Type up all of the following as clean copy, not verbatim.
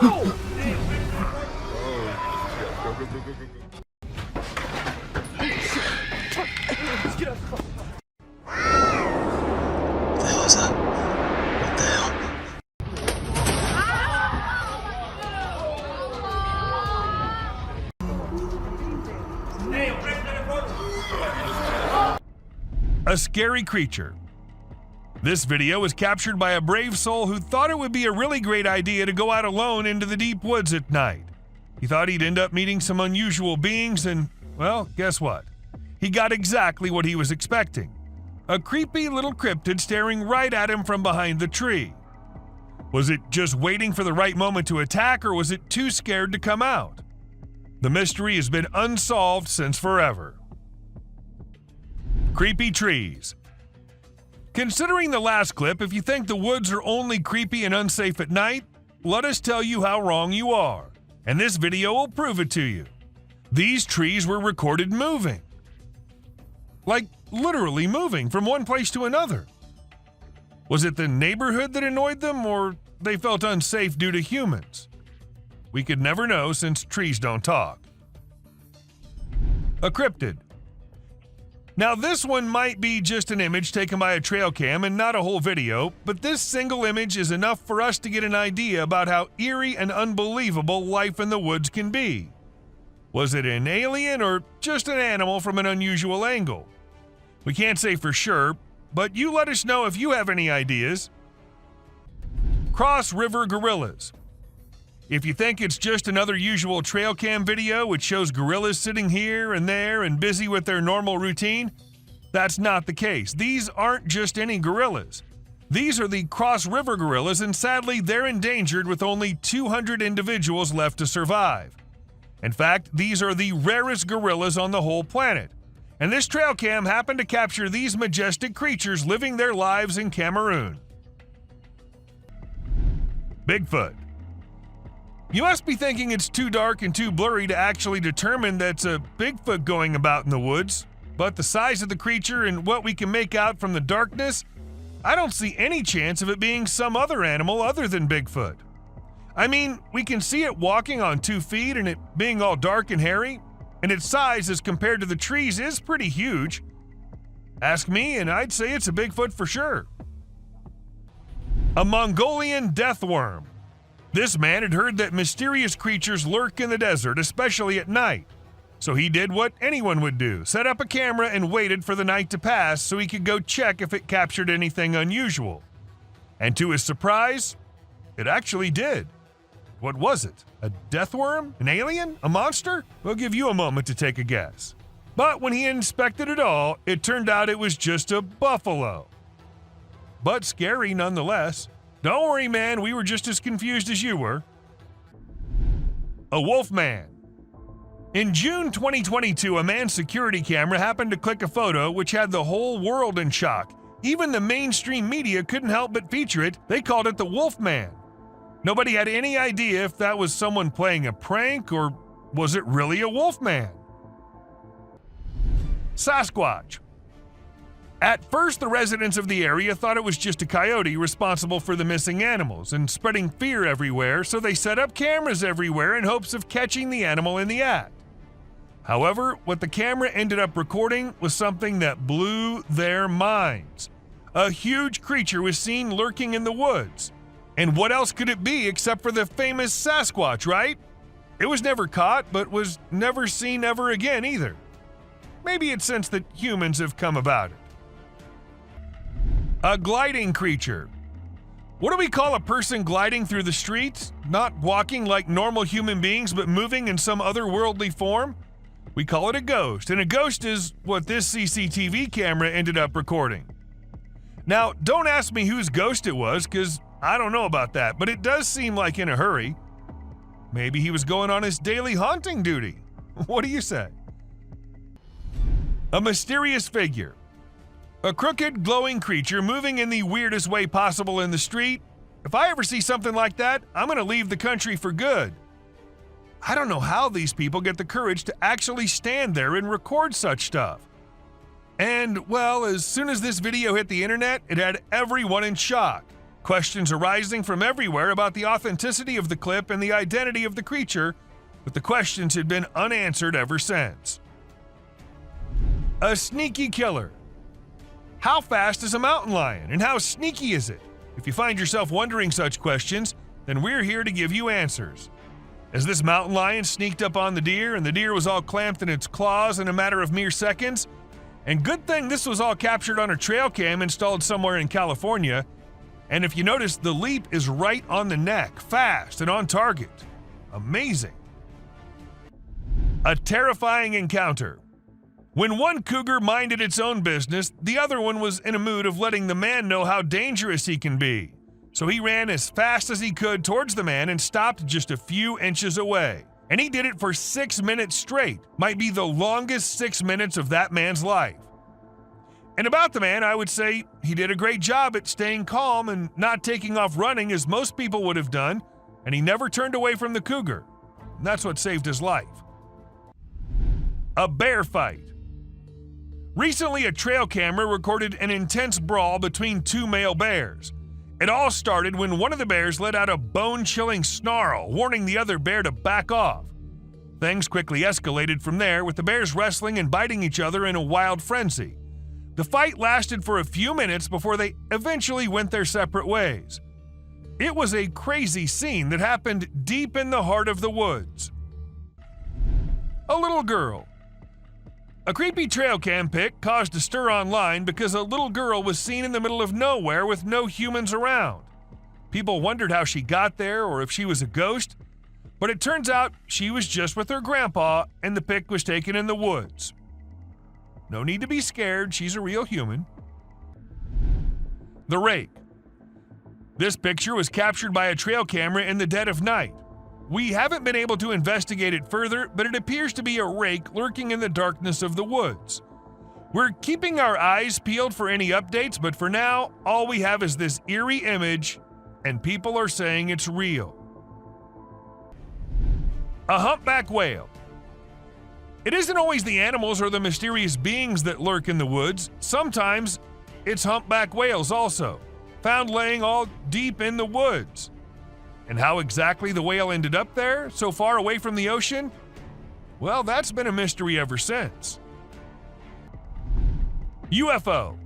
the hell is that? What the hell? A scary creature. This video was captured by a brave soul who thought it would be a really great idea to go out alone into the deep woods at night. He thought he'd end up meeting some unusual beings and, well, guess what? He got exactly what he was expecting. A creepy little cryptid staring right at him from behind the tree. Was it just waiting for the right moment to attack, or was it too scared to come out? The mystery has been unsolved since forever. Creepy trees. Considering the last clip, if you think the woods are only creepy and unsafe at night, let us tell you how wrong you are, and this video will prove it to you. These trees were recorded moving. Like literally moving from one place to another. Was it the neighborhood that annoyed them, or they felt unsafe due to humans? We could never know since trees don't talk. A cryptid. Now this one might be just an image taken by a trail cam and not a whole video, but this single image is enough for us to get an idea about how eerie and unbelievable life in the woods can be. Was it an alien or just an animal from an unusual angle? We can't say for sure, but you let us know if you have any ideas. Cross River Gorillas. If you think it's just another usual trail cam video which shows gorillas sitting here and there and busy with their normal routine, that's not the case. These aren't just any gorillas. These are the Cross River gorillas, and sadly they're endangered with only 200 individuals left to survive. In fact, these are the rarest gorillas on the whole planet. And this trail cam happened to capture these majestic creatures living their lives in Cameroon. Bigfoot. You must be thinking it's too dark and too blurry to actually determine that's a Bigfoot going about in the woods, but the size of the creature and what we can make out from the darkness, I don't see any chance of it being some other animal other than Bigfoot. I mean, we can see it walking on 2 feet and it being all dark and hairy, and its size as compared to the trees is pretty huge. Ask me and I'd say it's a Bigfoot for sure. A Mongolian death worm. This man had heard that mysterious creatures lurk in the desert, especially at night. So he did what anyone would do, set up a camera and waited for the night to pass so he could go check if it captured anything unusual. And to his surprise, it actually did. What was it? A death worm? An alien? A monster? We'll give you a moment to take a guess. But when he inspected it all, it turned out it was just a buffalo. But scary nonetheless. Don't worry, man, we were just as confused as you were. A wolf man. In June 2022, a man's security camera happened to click a photo which had the whole world in shock. Even the mainstream media couldn't help but feature it. They called it the Wolf Man. Nobody had any idea if that was someone playing a prank or was it really a wolf man. Sasquatch. At first, the residents of the area thought it was just a coyote responsible for the missing animals and spreading fear everywhere, so they set up cameras everywhere in hopes of catching the animal in the act. However, what the camera ended up recording was something that blew their minds. A huge creature was seen lurking in the woods. And what else could it be except for the famous Sasquatch, right? It was never caught, but was never seen ever again either. Maybe it's since that humans have come about it. A gliding creature. What do we call a person gliding through the streets? Not walking like normal human beings, but moving in some otherworldly form? We call it a ghost, and a ghost is what this CCTV camera ended up recording. Now, don't ask me whose ghost it was, because I don't know about that, but it does seem like in a hurry. Maybe he was going on his daily haunting duty. What do you say? A mysterious figure. A crooked, glowing creature moving in the weirdest way possible in the street. If I ever see something like that, I'm going to leave the country for good. I don't know how these people get the courage to actually stand there and record such stuff. And, well, as soon as this video hit the internet, it had everyone in shock. Questions arising from everywhere about the authenticity of the clip and the identity of the creature, but the questions had been unanswered ever since. A sneaky killer. How fast is a mountain lion, and how sneaky is it? If you find yourself wondering such questions, then we're here to give you answers. As this mountain lion sneaked up on the deer, and the deer was all clamped in its claws in a matter of mere seconds, and good thing this was all captured on a trail cam installed somewhere in California, and if you notice, the leap is right on the neck, fast and on target. Amazing. A terrifying encounter. When one cougar minded its own business, the other one was in a mood of letting the man know how dangerous he can be. So he ran as fast as he could towards the man and stopped just a few inches away. And he did it for 6 minutes straight. Might be the longest 6 minutes of that man's life. And about the man, I would say he did a great job at staying calm and not taking off running as most people would have done, and he never turned away from the cougar. And that's what saved his life. A bear fight. Recently, a trail camera recorded an intense brawl between two male bears. It all started when one of the bears let out a bone-chilling snarl, warning the other bear to back off. Things quickly escalated from there, with the bears wrestling and biting each other in a wild frenzy. The fight lasted for a few minutes before they eventually went their separate ways. It was a crazy scene that happened deep in the heart of the woods. A little girl. A creepy trail cam pic caused a stir online because a little girl was seen in the middle of nowhere with no humans around. People wondered how she got there or if she was a ghost, but it turns out she was just with her grandpa and the pic was taken in the woods. No need to be scared, she's a real human. The rake. This picture was captured by a trail camera in the dead of night. We haven't been able to investigate it further, but it appears to be a rake lurking in the darkness of the woods. We're keeping our eyes peeled for any updates, but for now, all we have is this eerie image, and people are saying it's real. A humpback whale. It isn't always the animals or the mysterious beings that lurk in the woods. Sometimes it's humpback whales also, found laying all deep in the woods. And how exactly the whale ended up there, so far away from the ocean? Well, that's been a mystery ever since. UFO.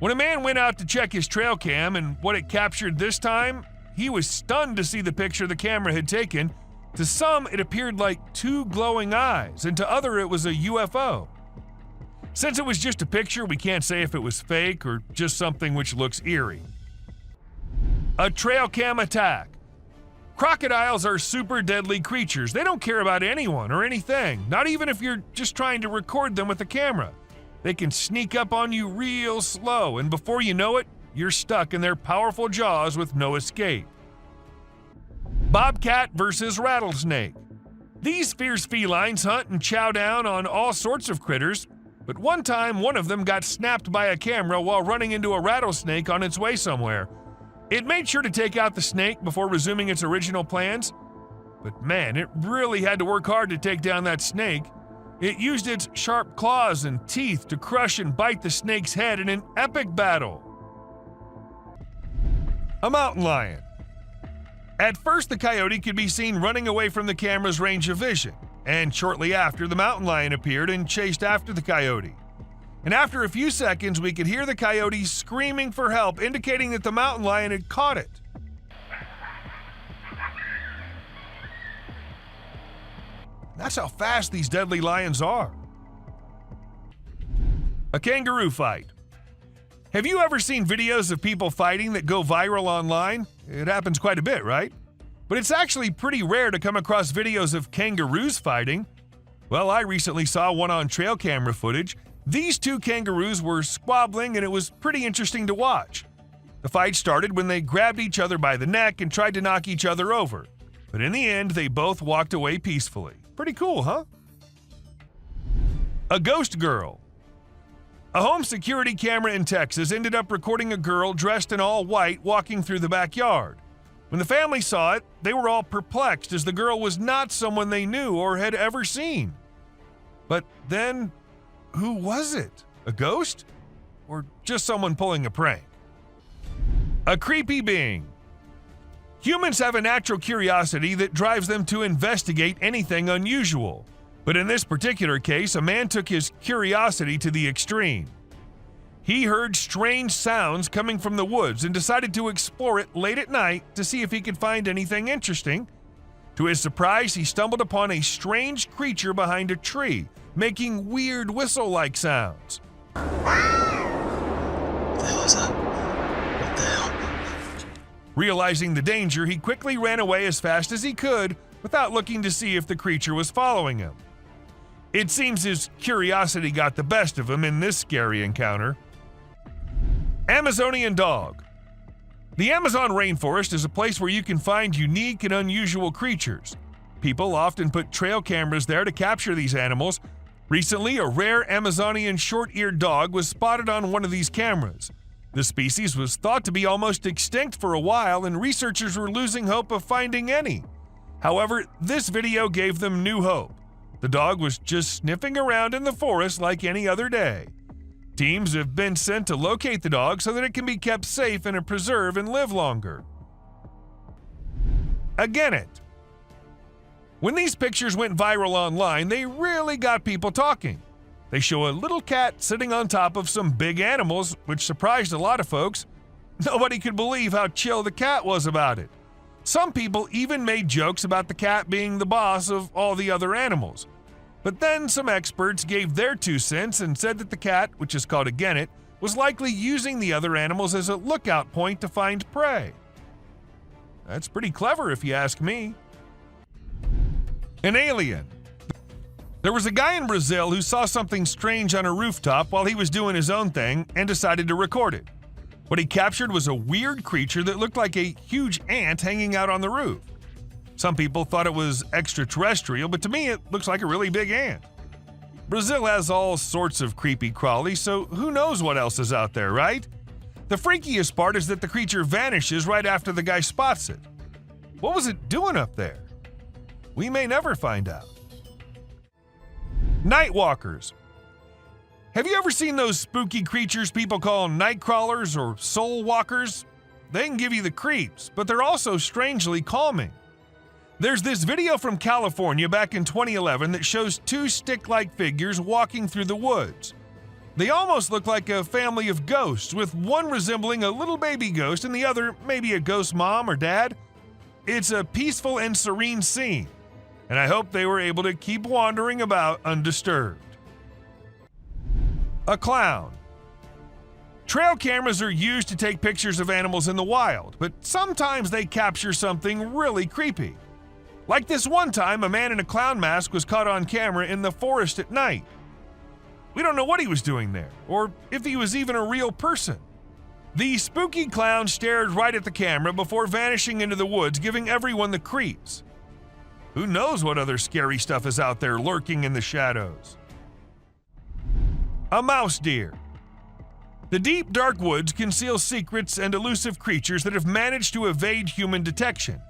When a man went out to check his trail cam and what it captured this time, he was stunned to see the picture the camera had taken. To some, it appeared like two glowing eyes, and to others, it was a UFO. Since it was just a picture, we can't say if it was fake or just something which looks eerie. A trail cam attack. Crocodiles are super deadly creatures. They don't care about anyone or anything, not even if you're just trying to record them with a camera. They can sneak up on you real slow, and before you know it, you're stuck in their powerful jaws with no escape. Bobcat versus rattlesnake. These fierce felines hunt and chow down on all sorts of critters, but one time one of them got snapped by a camera while running into a rattlesnake on its way somewhere. It made sure to take out the snake before resuming its original plans, but man, it really had to work hard to take down that snake. It used its sharp claws and teeth to crush and bite the snake's head in an epic battle. A mountain lion. At first, the coyote could be seen running away from the camera's range of vision, and shortly after, the mountain lion appeared and chased after the coyote. And after a few seconds, we could hear the coyote screaming for help, indicating that the mountain lion had caught it. That's how fast these deadly lions are. A kangaroo fight. Have you ever seen videos of people fighting that go viral online? It happens quite a bit, right? But it's actually pretty rare to come across videos of kangaroos fighting. Well, I recently saw one on trail camera footage. These two kangaroos were squabbling, and it was pretty interesting to watch. The fight started when they grabbed each other by the neck and tried to knock each other over. But in the end, they both walked away peacefully. Pretty cool, huh? A ghost girl. A home security camera in Texas ended up recording a girl dressed in all white walking through the backyard. When the family saw it, they were all perplexed as the girl was not someone they knew or had ever seen. But then, who was it? A ghost? Or just someone pulling a prank? A creepy being. Humans have a natural curiosity that drives them to investigate anything unusual. But in this particular case, a man took his curiosity to the extreme. He heard strange sounds coming from the woods and decided to explore it late at night to see if he could find anything interesting. To his surprise, he stumbled upon a strange creature behind a tree, making weird whistle-like sounds. What the hell is that? What the hell? Realizing the danger, he quickly ran away as fast as he could without looking to see if the creature was following him. It seems his curiosity got the best of him in this scary encounter. Amazonian dog. The Amazon rainforest is a place where you can find unique and unusual creatures. People often put trail cameras there to capture these animals. Recently, a rare Amazonian short-eared dog was spotted on one of these cameras. The species was thought to be almost extinct for a while, and researchers were losing hope of finding any. However, this video gave them new hope. The dog was just sniffing around in the forest like any other day. Teams have been sent to locate the dog so that it can be kept safe in a preserve and live longer. Again it. When these pictures went viral online, they really got people talking. They show a little cat sitting on top of some big animals, which surprised a lot of folks. Nobody could believe how chill the cat was about it. Some people even made jokes about the cat being the boss of all the other animals. But then some experts gave their 2 cents and said that the cat, which is called a genet, was likely using the other animals as a lookout point to find prey. That's pretty clever if you ask me. An alien. There was a guy in Brazil who saw something strange on a rooftop while he was doing his own thing and decided to record it. What he captured was a weird creature that looked like a huge ant hanging out on the roof. Some people thought it was extraterrestrial, but to me it looks like a really big ant. Brazil has all sorts of creepy crawlies, so who knows what else is out there, right? The freakiest part is that the creature vanishes right after the guy spots it. What was it doing up there? We may never find out. Nightwalkers. Have you ever seen those spooky creatures people call night crawlers or soul walkers? They can give you the creeps, but they're also strangely calming. There's this video from California back in 2011 that shows 2 stick-like figures walking through the woods. They almost look like a family of ghosts, with one resembling a little baby ghost and the other maybe a ghost mom or dad. It's a peaceful and serene scene, and I hope they were able to keep wandering about undisturbed. A clown. Trail cameras are used to take pictures of animals in the wild, but sometimes they capture something really creepy. Like this one time, a man in a clown mask was caught on camera in the forest at night. We don't know what he was doing there, or if he was even a real person. The spooky clown stared right at the camera before vanishing into the woods, giving everyone the creeps. Who knows what other scary stuff is out there lurking in the shadows? A mouse deer. The deep, dark woods conceal secrets and elusive creatures that have managed to evade human detection.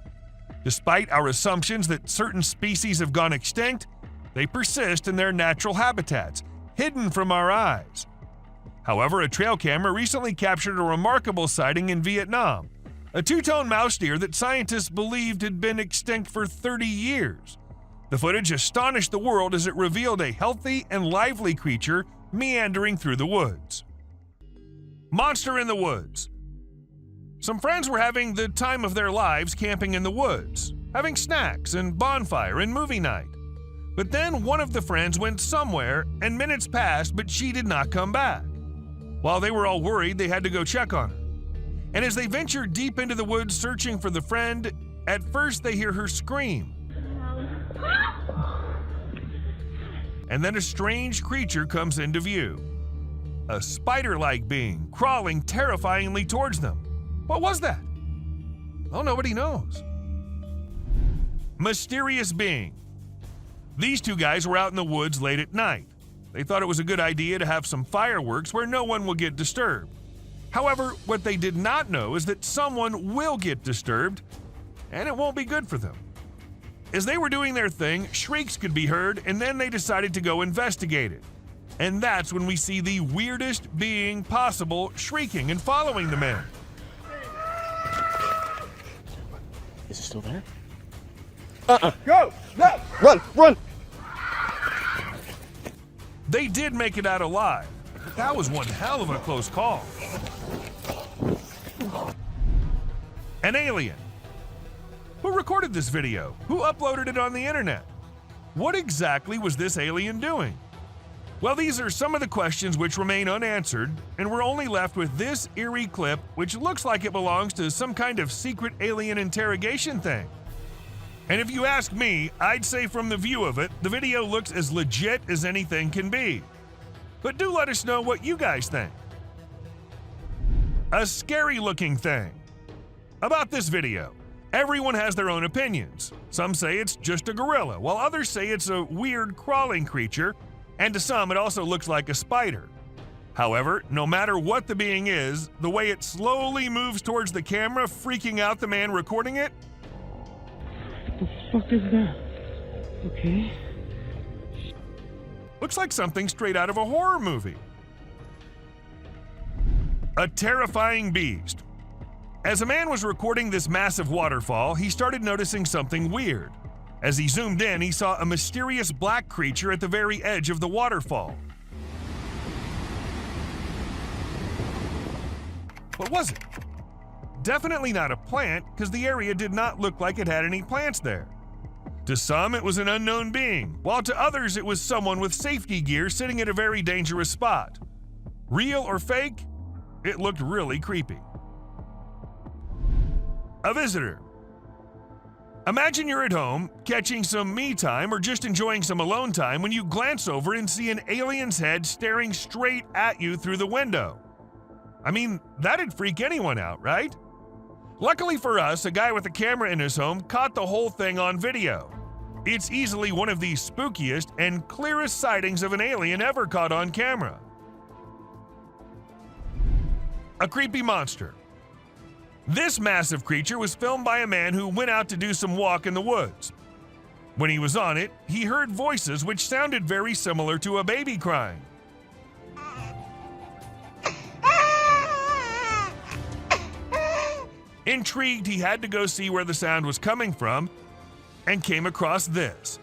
Despite our assumptions that certain species have gone extinct, they persist in their natural habitats, hidden from our eyes. However, a trail camera recently captured a remarkable sighting in Vietnam, a 2-tone mouse deer that scientists believed had been extinct for 30 years. The footage astonished the world as it revealed a healthy and lively creature meandering through the woods. Monster in the woods. Some friends were having the time of their lives camping in the woods, having snacks and bonfire and movie night. But then one of the friends went somewhere and minutes passed, but she did not come back. While they were all worried, they had to go check on her. And as they ventured deep into the woods searching for the friend, at first they hear her scream. And then a strange creature comes into view. A spider-like being crawling terrifyingly towards them. What was that? Well, nobody knows. Mysterious being. These 2 guys were out in the woods late at night. They thought it was a good idea to have some fireworks where no one will get disturbed. However, what they did not know is that someone will get disturbed, and it won't be good for them. As they were doing their thing, shrieks could be heard, and then they decided to go investigate it. And that's when we see the weirdest being possible shrieking and following the men. Is it still there? Go! No! Run! Run! They did make it out alive. That was one hell of a close call. An alien. Who recorded this video? Who uploaded it on the internet? What exactly was this alien doing? Well, these are some of the questions which remain unanswered, and we're only left with this eerie clip, which looks like it belongs to some kind of secret alien interrogation thing. And if you ask me, I'd say from the view of it, the video looks as legit as anything can be. But do let us know what you guys think. A scary looking thing. About this video, everyone has their own opinions. Some say it's just a gorilla, while others say it's a weird crawling creature, and to some it also looks like a spider. However, no matter what the being is, the way it slowly moves towards the camera, freaking out the man recording it. What the fuck is that? Okay. Looks like something straight out of a horror movie. A terrifying beast. As a man was recording this massive waterfall, he started noticing something weird. As he zoomed in, he saw a mysterious black creature at the very edge of the waterfall. What was it? Definitely not a plant, because the area did not look like it had any plants there. To some, it was an unknown being, while to others it was someone with safety gear sitting at a very dangerous spot. Real or fake? It looked really creepy. A visitor. Imagine you're at home, catching some me time or just enjoying some alone time when you glance over and see an alien's head staring straight at you through the window. I mean, that'd freak anyone out, right? Luckily for us, a guy with a camera in his home caught the whole thing on video. It's easily one of the spookiest and clearest sightings of an alien ever caught on camera. A creepy monster. This massive creature was filmed by a man who went out to do some walk in the woods. When he was on it, he heard voices which sounded very similar to a baby crying. Intrigued, he had to go see where the sound was coming from and came across this.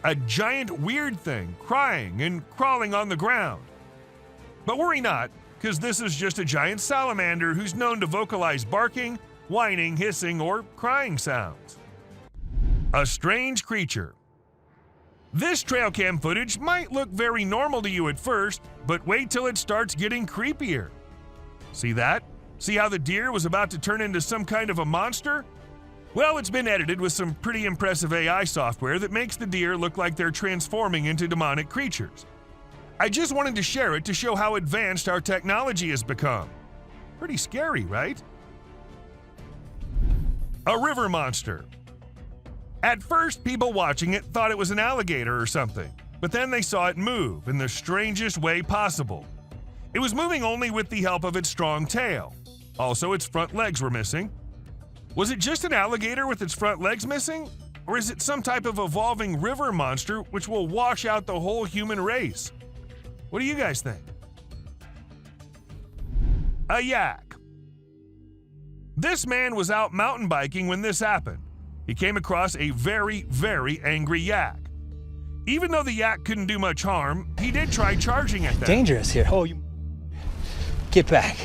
A giant weird thing crying and crawling on the ground. But worry not, because this is just a giant salamander who's known to vocalize barking, whining, hissing, or crying sounds. A strange creature. This trail cam footage might look very normal to you at first, but wait till it starts getting creepier. See that? See how the deer was about to turn into some kind of a monster? Well, it's been edited with some pretty impressive AI software that makes the deer look like they're transforming into demonic creatures. I just wanted to share it to show how advanced our technology has become. Pretty scary, right? A river monster. At first, people watching it thought it was an alligator or something, but then they saw it move in the strangest way possible. It was moving only with the help of its strong tail. Also, its front legs were missing. Was it just an alligator with its front legs missing? Or is it some type of evolving river monster which will wash out the whole human race? What do you guys think? A yak. This man was out mountain biking when this happened. He came across a very, very angry yak. Even though the yak couldn't do much harm, he did try charging at them. Dangerous here. Oh, you get back.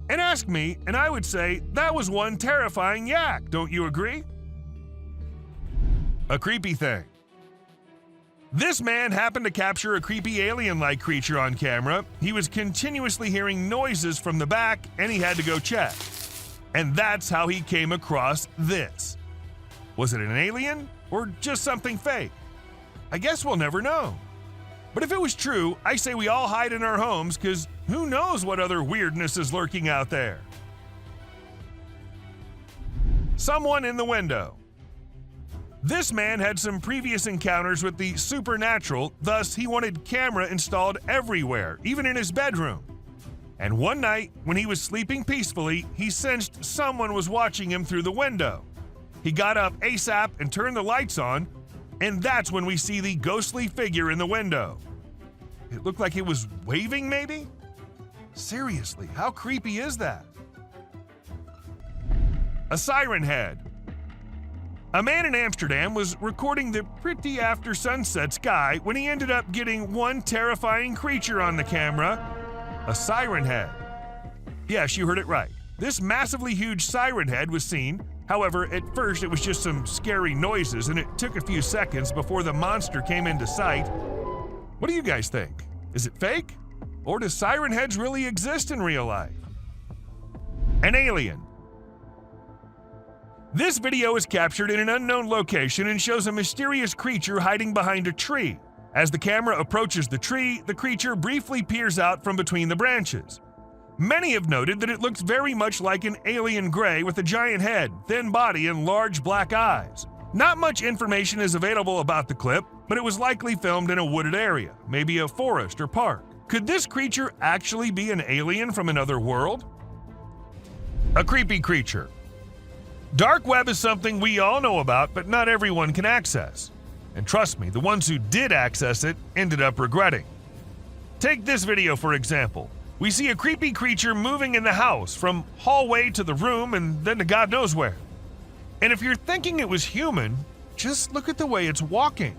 And ask me, and I would say that was one terrifying yak, don't you agree? A creepy thing. This man happened to capture a creepy alien-like creature on camera. He was continuously hearing noises from the back, and he had to go check. And that's how he came across this. Was it an alien or just something fake? I guess we'll never know. But if it was true, I say we all hide in our homes, because who knows what other weirdness is lurking out there. Someone in the window. This man had some previous encounters with the supernatural, thus he wanted camera installed everywhere, even in his bedroom. And one night, when he was sleeping peacefully, he sensed someone was watching him through the window. He got up ASAP and turned the lights on, and that's when we see the ghostly figure in the window. It looked like it was waving, maybe? Seriously, how creepy is that? A siren head. A man in Amsterdam was recording the pretty after sunset sky when he ended up getting one terrifying creature on the camera, a siren head. Yes, you heard it right. This massively huge siren head was seen. However, at first it was just some scary noises and it took a few seconds before the monster came into sight. What do you guys think? Is it fake? Or do siren heads really exist in real life? An alien. This video is captured in an unknown location and shows a mysterious creature hiding behind a tree. As the camera approaches the tree, the creature briefly peers out from between the branches. Many have noted that it looks very much like an alien gray with a giant head, thin body, and large black eyes. Not much information is available about the clip, but it was likely filmed in a wooded area, maybe a forest or park. Could this creature actually be an alien from another world? A creepy creature. Dark web is something we all know about, but not everyone can access. And trust me, the ones who did access it ended up regretting. Take this video for example. We see a creepy creature moving in the house from hallway to the room and then to God knows where. And if you're thinking it was human, just look at the way it's walking.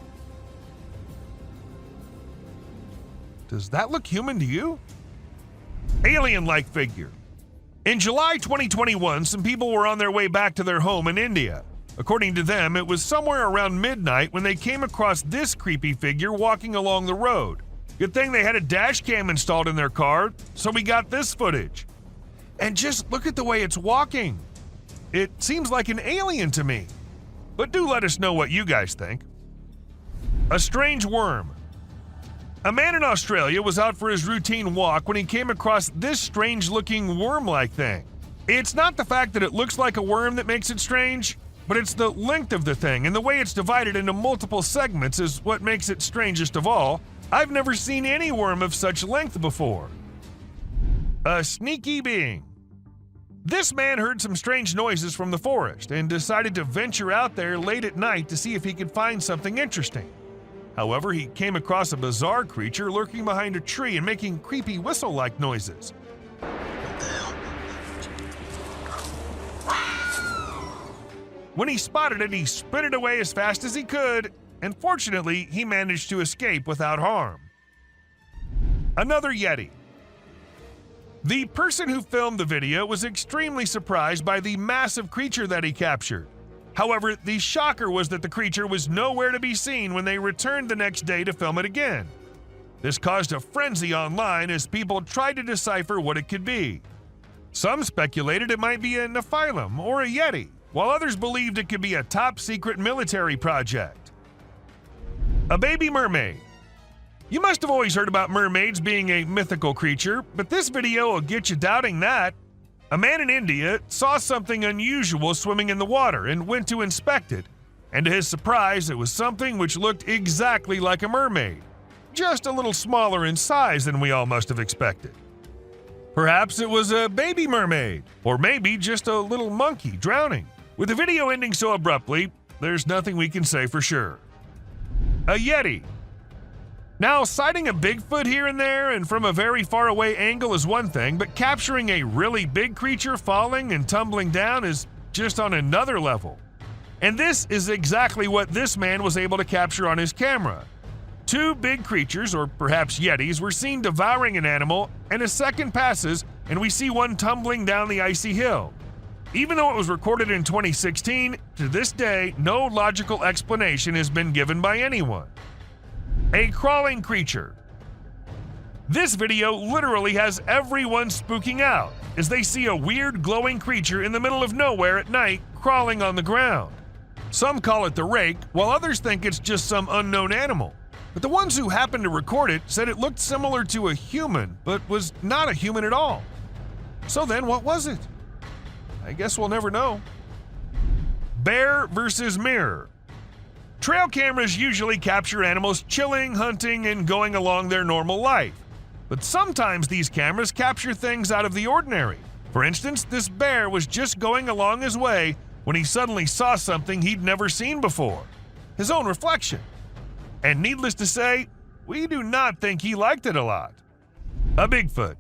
Does that look human to you? Alien-like figure. In July 2021, some people were on their way back to their home in India. According to them, it was somewhere around midnight when they came across this creepy figure walking along the road. Good thing they had a dash cam installed in their car, so we got this footage. And just look at the way it's walking. It seems like an alien to me. But do let us know what you guys think. A strange worm. A man in Australia was out for his routine walk when he came across this strange-looking worm-like thing. It's not the fact that it looks like a worm that makes it strange, but it's the length of the thing and the way it's divided into multiple segments is what makes it strangest of all. I've never seen any worm of such length before. A sneaky being. This man heard some strange noises from the forest and decided to venture out there late at night to see if he could find something interesting. However, he came across a bizarre creature lurking behind a tree and making creepy whistle-like noises. When he spotted it, he sprinted away as fast as he could, and fortunately, he managed to escape without harm. Another Yeti. The person who filmed the video was extremely surprised by the massive creature that he captured. However, the shocker was that the creature was nowhere to be seen when they returned the next day to film it again. This caused a frenzy online as people tried to decipher what it could be. Some speculated it might be a Nephilim or a Yeti, while others believed it could be a top-secret military project. A baby mermaid. You must have always heard about mermaids being a mythical creature, but this video will get you doubting that. A man in India saw something unusual swimming in the water and went to inspect it, and to his surprise, it was something which looked exactly like a mermaid, just a little smaller in size than we all must have expected. Perhaps it was a baby mermaid, or maybe just a little monkey drowning. With the video ending so abruptly, there's nothing we can say for sure. A Yeti. Now, sighting a Bigfoot here and there and from a very far away angle is one thing, but capturing a really big creature falling and tumbling down is just on another level. And this is exactly what this man was able to capture on his camera. Two big creatures, or perhaps Yetis, were seen devouring an animal, and a second passes and we see one tumbling down the icy hill. Even though it was recorded in 2016, to this day, no logical explanation has been given by anyone. A crawling creature. This video literally has everyone spooking out as they see a weird glowing creature in the middle of nowhere at night crawling on the ground. Some call it the rake, while others think it's just some unknown animal. But the ones who happened to record it said it looked similar to a human, but was not a human at all. So then what was it? I guess we'll never know. Bear versus mirror. Trail cameras usually capture animals chilling, hunting, and going along their normal life. But sometimes these cameras capture things out of the ordinary. For instance, this bear was just going along his way when he suddenly saw something he'd never seen before. His own reflection. And needless to say, we do not think he liked it a lot. A Bigfoot.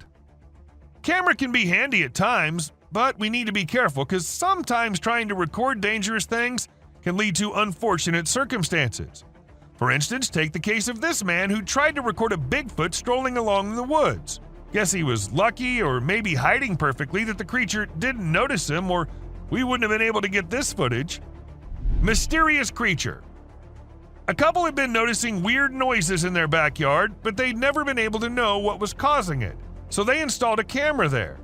Camera can be handy at times, but we need to be careful because sometimes trying to record dangerous things can lead to unfortunate circumstances. For instance, take the case of this man who tried to record a Bigfoot strolling along in the woods. Guess he was lucky, or maybe hiding perfectly, that the creature didn't notice him, or we wouldn't have been able to get this footage. Mysterious creature. A couple had been noticing weird noises in their backyard, but they'd never been able to know what was causing it, so they installed a camera there.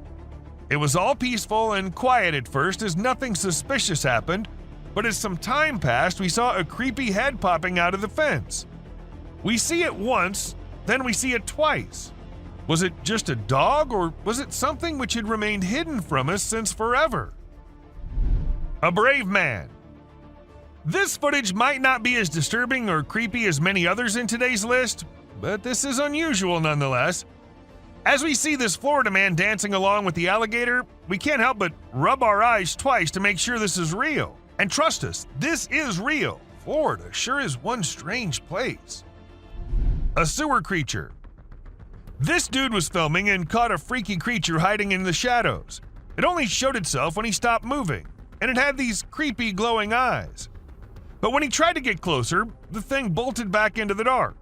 It was all peaceful and quiet at first as nothing suspicious happened, but as some time passed, we saw a creepy head popping out of the fence. We see it once, then we see it twice. Was it just a dog, or was it something which had remained hidden from us since forever? A brave man. This footage might not be as disturbing or creepy as many others in today's list, but this is unusual nonetheless. As we see this Florida man dancing along with the alligator, we can't help but rub our eyes twice to make sure this is real. And trust us, this is real. Florida sure is one strange place. A sewer creature. This dude was filming and caught a freaky creature hiding in the shadows. It only showed itself when he stopped moving, and it had these creepy glowing eyes. But when he tried to get closer, the thing bolted back into the dark.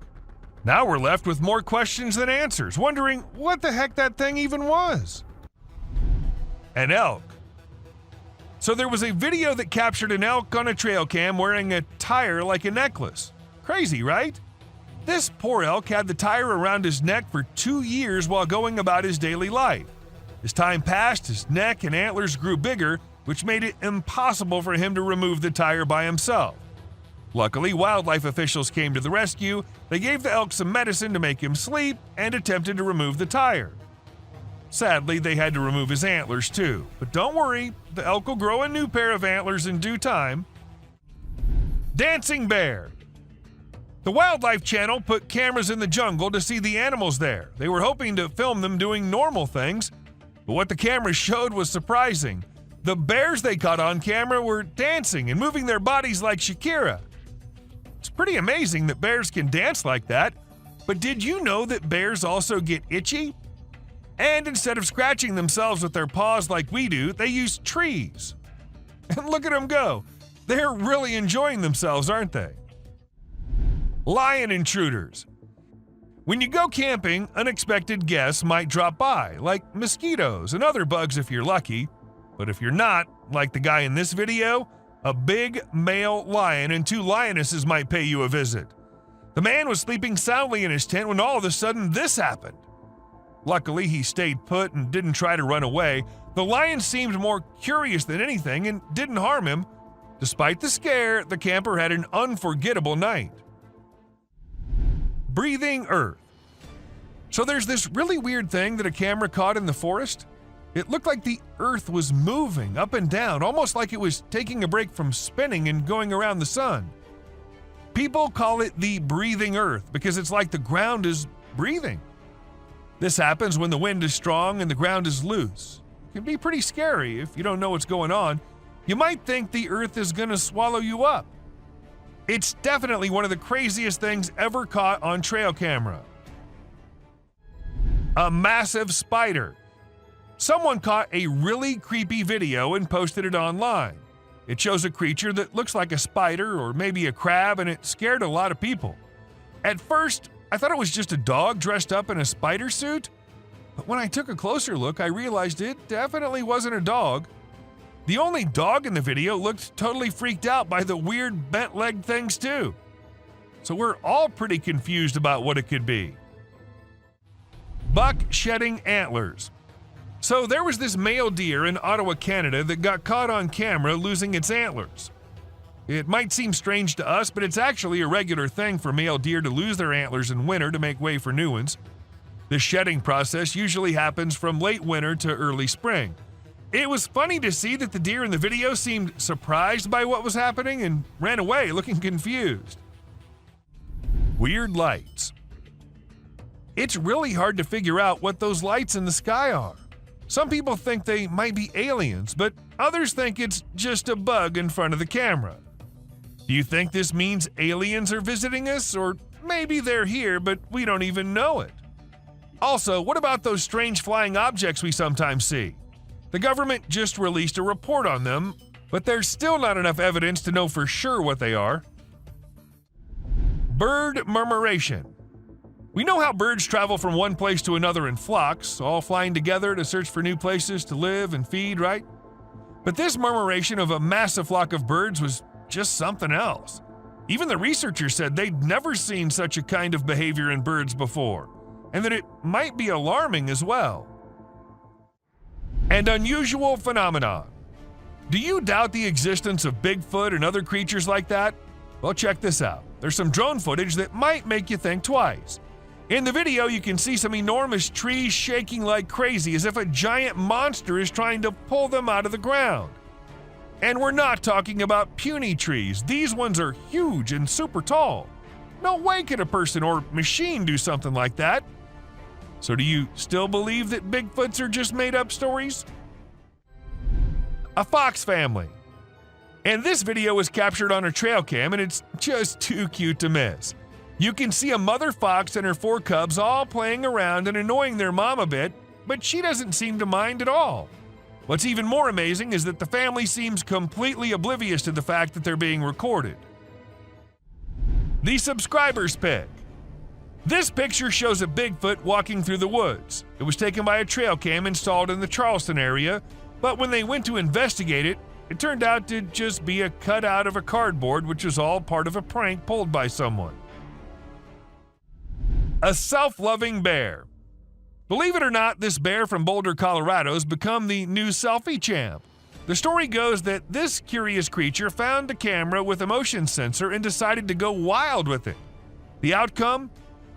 Now we're left with more questions than answers, wondering what the heck that thing even was. An elk. So there was a video that captured an elk on a trail cam wearing a tire like a necklace. Crazy, right? This poor elk had the tire around his neck for 2 years while going about his daily life. As time passed, his neck and antlers grew bigger, which made it impossible for him to remove the tire by himself. Luckily, wildlife officials came to the rescue. They gave the elk some medicine to make him sleep and attempted to remove the tire. Sadly, they had to remove his antlers too. But don't worry, the elk will grow a new pair of antlers in due time. Dancing bear. The Wildlife Channel put cameras in the jungle to see the animals there. They were hoping to film them doing normal things, but what the cameras showed was surprising. The bears they caught on camera were dancing and moving their bodies like Shakira. It's pretty amazing that bears can dance like that, but did you know that bears also get itchy? And instead of scratching themselves with their paws like we do, they use trees. And look at them go. They're really enjoying themselves, aren't they? Lion intruders. When you go camping, unexpected guests might drop by, like mosquitoes and other bugs if you're lucky. But if you're not, like the guy in this video, a big male lion and 2 lionesses might pay you a visit. The man was sleeping soundly in his tent when all of a sudden this happened. Luckily, he stayed put and didn't try to run away. The lion seemed more curious than anything and didn't harm him. Despite the scare, the camper had an unforgettable night. Breathing earth. So there's this really weird thing that a camera caught in the forest. It looked like the earth was moving up and down, almost like it was taking a break from spinning and going around the sun. People call it the breathing earth because it's like the ground is breathing. This happens when the wind is strong and the ground is loose. It can be pretty scary if you don't know what's going on. You might think the earth is going to swallow you up. It's definitely one of the craziest things ever caught on trail camera. A massive spider. Someone caught a really creepy video and posted it online. It shows a creature that looks like a spider or maybe a crab, and it scared a lot of people. At first, I thought it was just a dog dressed up in a spider suit, but when I took a closer look, I realized it definitely wasn't a dog. The only dog in the video looked totally freaked out by the weird bent-legged things too. So we're all pretty confused about what it could be. Buck shedding antlers. So there was this male deer in Ottawa, Canada that got caught on camera losing its antlers. It might seem strange to us, but it's actually a regular thing for male deer to lose their antlers in winter to make way for new ones. The shedding process usually happens from late winter to early spring. It was funny to see that the deer in the video seemed surprised by what was happening and ran away looking confused. Weird lights. It's really hard to figure out what those lights in the sky are. Some people think they might be aliens, but others think it's just a bug in front of the camera. Do you think this means aliens are visiting us, or maybe they're here but we don't even know it? Also, what about those strange flying objects we sometimes see? The government just released a report on them, but there's still not enough evidence to know for sure what they are. Bird murmuration. We know how birds travel from one place to another in flocks, all flying together to search for new places to live and feed, right? But this murmuration of a massive flock of birds was just something else. Even the researchers said they'd never seen such a kind of behavior in birds before, and that it might be alarming as well. An unusual phenomenon. Do you doubt the existence of Bigfoot and other creatures like that? Well, check this out. There's some drone footage that might make you think twice. In the video, you can see some enormous trees shaking like crazy as if a giant monster is trying to pull them out of the ground. And we're not talking about puny trees. These ones are huge and super tall. No way could a person or machine do something like that. So do you still believe that Bigfoots are just made-up stories? A fox family. And this video was captured on a trail cam, and it's just too cute to miss. You can see a mother fox and her 4 cubs all playing around and annoying their mom a bit, but she doesn't seem to mind at all. What's even more amazing is that the family seems completely oblivious to the fact that they're being recorded. The subscriber's pick. This picture shows a Bigfoot walking through the woods. It was taken by a trail cam installed in the Charleston area, but when they went to investigate it, it turned out to just be a cutout of a cardboard, which was all part of a prank pulled by someone. A self-loving bear. Believe it or not, this bear from Boulder, Colorado has become the new selfie champ. The story goes that this curious creature found a camera with a motion sensor and decided to go wild with it. The outcome?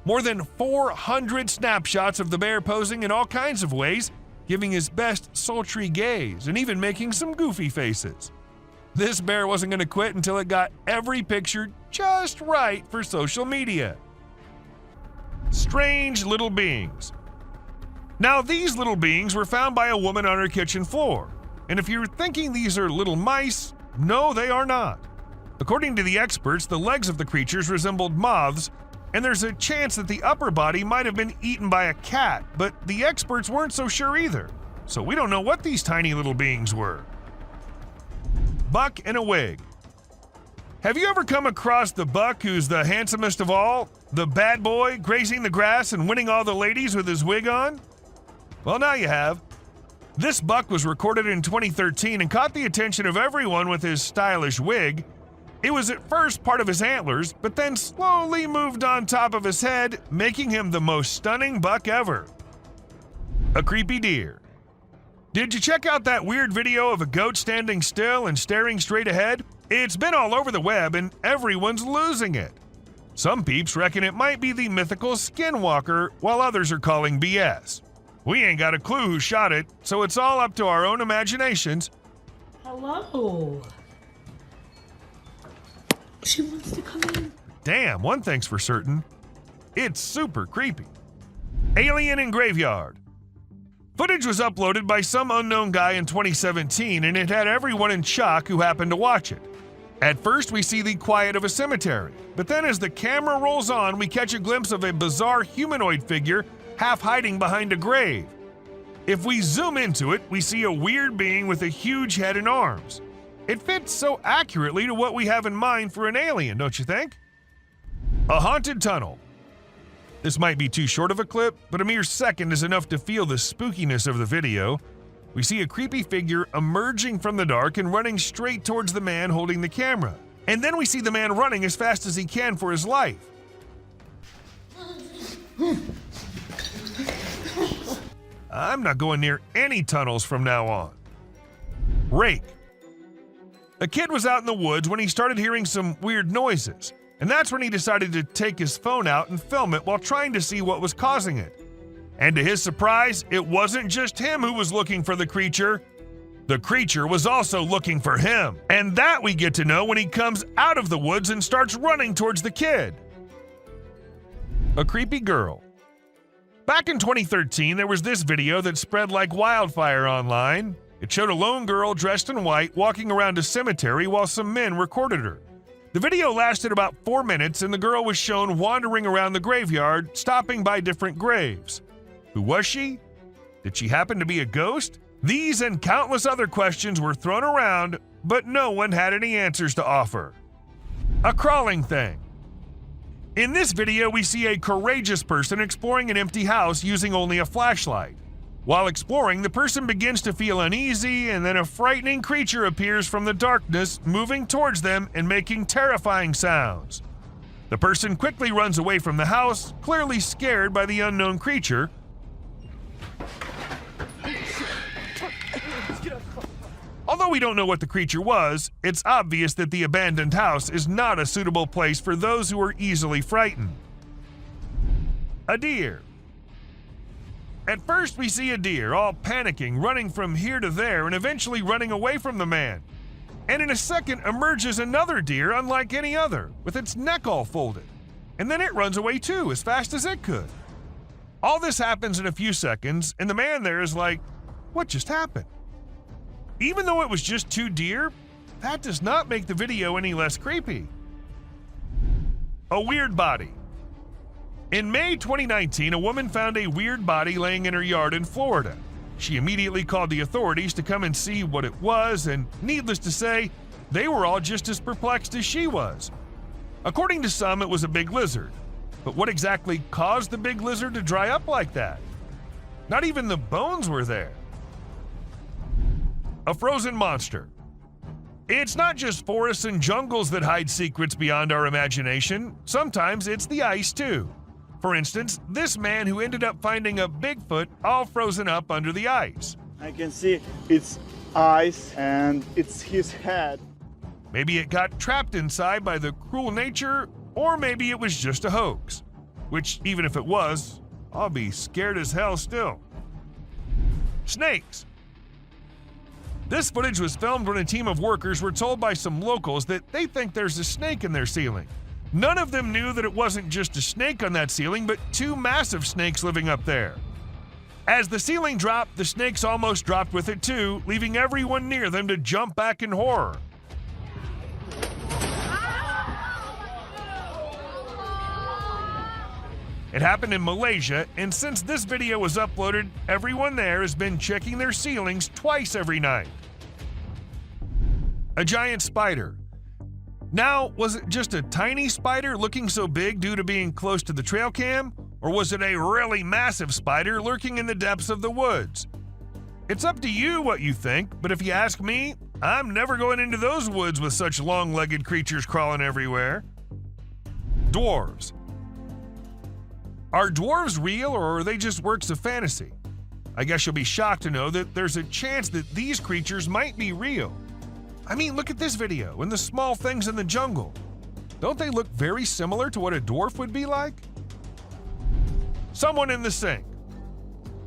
More than 400 snapshots of the bear posing in all kinds of ways, giving his best sultry gaze and even making some goofy faces. This bear wasn't going to quit until it got every picture just right for social media. Strange little beings. Now, these little beings were found by a woman on her kitchen floor. And if you're thinking these are little mice, no, they are not. According to the experts, the legs of the creatures resembled moths, and there's a chance that the upper body might have been eaten by a cat, but the experts weren't so sure either. So we don't know what these tiny little beings were. Buck in a wig. Have you ever come across the buck who's the handsomest of all? The bad boy grazing the grass and winning all the ladies with his wig on? Well, now you have. This buck was recorded in 2013 and caught the attention of everyone with his stylish wig. It was at first part of his antlers, but then slowly moved on top of his head, making him the most stunning buck ever. A creepy deer. Did you check out that weird video of a goat standing still and staring straight ahead? It's been all over the web and everyone's losing it. Some peeps reckon it might be the mythical skinwalker, while others are calling BS. We ain't got a clue who shot it, so it's all up to our own imaginations. Hello. She wants to come in. Damn, one thing's for certain. It's super creepy. Alien in graveyard. Footage was uploaded by some unknown guy in 2017, and it had everyone in shock who happened to watch it. At first, we see the quiet of a cemetery, but then as the camera rolls on, we catch a glimpse of a bizarre humanoid figure half hiding behind a grave. If we zoom into it, we see a weird being with a huge head and arms. It fits so accurately to what we have in mind for an alien, don't you think? A haunted tunnel. This might be too short of a clip, but a mere second is enough to feel the spookiness of the video. We see a creepy figure emerging from the dark and running straight towards the man holding the camera. And then we see the man running as fast as he can for his life. I'm not going near any tunnels from now on. Rake. A kid was out in the woods when he started hearing some weird noises, and that's when he decided to take his phone out and film it while trying to see what was causing it. And to his surprise, it wasn't just him who was looking for the creature. The creature was also looking for him, and that we get to know when he comes out of the woods and starts running towards the kid. A creepy girl. Back in 2013, there was this video that spread like wildfire online. It showed a lone girl dressed in white walking around a cemetery while some men recorded her. The video lasted about 4 minutes, and the girl was shown wandering around the graveyard, stopping by different graves. Who was she? Did she happen to be a ghost? These and countless other questions were thrown around, but no one had any answers to offer. A crawling thing. In this video, we see a courageous person exploring an empty house using only a flashlight. While exploring, the person begins to feel uneasy, and then a frightening creature appears from the darkness, moving towards them and making terrifying sounds. The person quickly runs away from the house, clearly scared by the unknown creature. Although we don't know what the creature was, it's obvious that the abandoned house is not a suitable place for those who are easily frightened. A deer. At first, we see a deer all panicking, running from here to there, and eventually running away from the man. And in a second emerges another deer unlike any other, with its neck all folded. And then it runs away too, as fast as it could. All this happens in a few seconds, and the man there is like, what just happened? Even though it was just two deer, that does not make the video any less creepy. A weird body. In May 2019, a woman found a weird body laying in her yard in Florida. She immediately called the authorities to come and see what it was, and needless to say, they were all just as perplexed as she was. According to some, it was a big lizard. But what exactly caused the big lizard to dry up like that? Not even the bones were there. A frozen monster. It's not just forests and jungles that hide secrets beyond our imagination. Sometimes it's the ice too. For instance, this man who ended up finding a Bigfoot all frozen up under the ice. I can see its eyes and it's his head. Maybe it got trapped inside by the cruel nature, or maybe it was just a hoax. Which, even if it was, I'll be scared as hell still. Snakes. This footage was filmed when a team of workers were told by some locals that they think there's a snake in their ceiling. None of them knew that it wasn't just a snake on that ceiling, but two massive snakes living up there. As the ceiling dropped, the snakes almost dropped with it too, leaving everyone near them to jump back in horror. It happened in Malaysia, and since this video was uploaded, everyone there has been checking their ceilings twice every night. A giant spider. Now, was it just a tiny spider looking so big due to being close to the trail cam, or was it a really massive spider lurking in the depths of the woods? It's up to you what you think, but if you ask me, I'm never going into those woods with such long-legged creatures crawling everywhere. Dwarves. Are dwarves real, or are they just works of fantasy? I guess you'll be shocked to know that there's a chance that these creatures might be real. I mean, look at this video and the small things in the jungle. Don't they look very similar to what a dwarf would be like? Someone in the sink.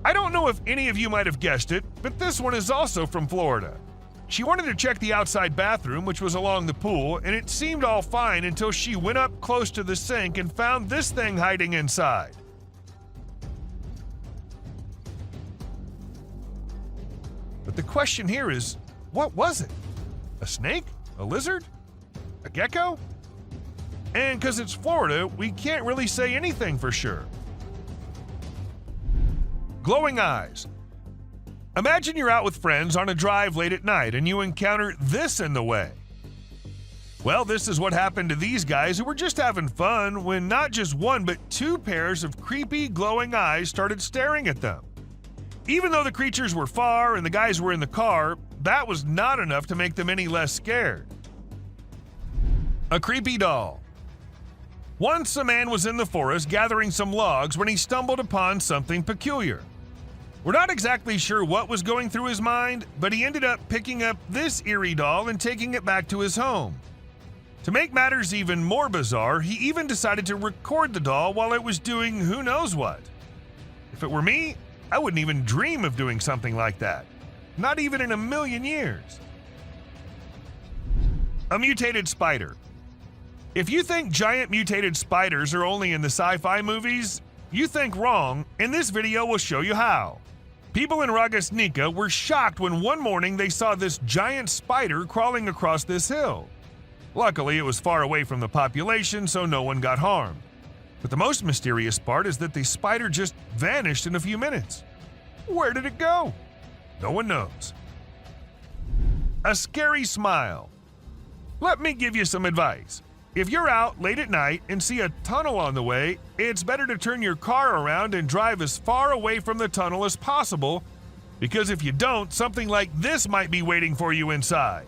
I don't know if any of you might have guessed it, but this one is also from Florida. She wanted to check the outside bathroom, which was along the pool, and it seemed all fine until she went up close to the sink and found this thing hiding inside. But the question here is, what was it? A snake? A lizard? A gecko? And because it's Florida, we can't really say anything for sure. Glowing eyes. Imagine you're out with friends on a drive late at night and you encounter this in the way. Well, this is what happened to these guys who were just having fun when not just one but two pairs of creepy glowing eyes started staring at them. Even though the creatures were far and the guys were in the car, that was not enough to make them any less scared. A creepy doll. Once a man was in the forest gathering some logs when he stumbled upon something peculiar. We're not exactly sure what was going through his mind, but he ended up picking up this eerie doll and taking it back to his home. To make matters even more bizarre, he even decided to record the doll while it was doing who knows what. If it were me, I wouldn't even dream of doing something like that. Not even in a million years. A mutated spider. If you think giant mutated spiders are only in the sci-fi movies, you think wrong, and this video will show you how. People in Ragasnika were shocked when one morning they saw this giant spider crawling across this hill. Luckily, it was far away from the population, so no one got harmed. But the most mysterious part is that the spider just vanished in a few minutes. Where did it go? No one knows. A scary smile. Let me give you some advice. If you're out late at night and see a tunnel on the way, it's better to turn your car around and drive as far away from the tunnel as possible, because if you don't, something like this might be waiting for you inside.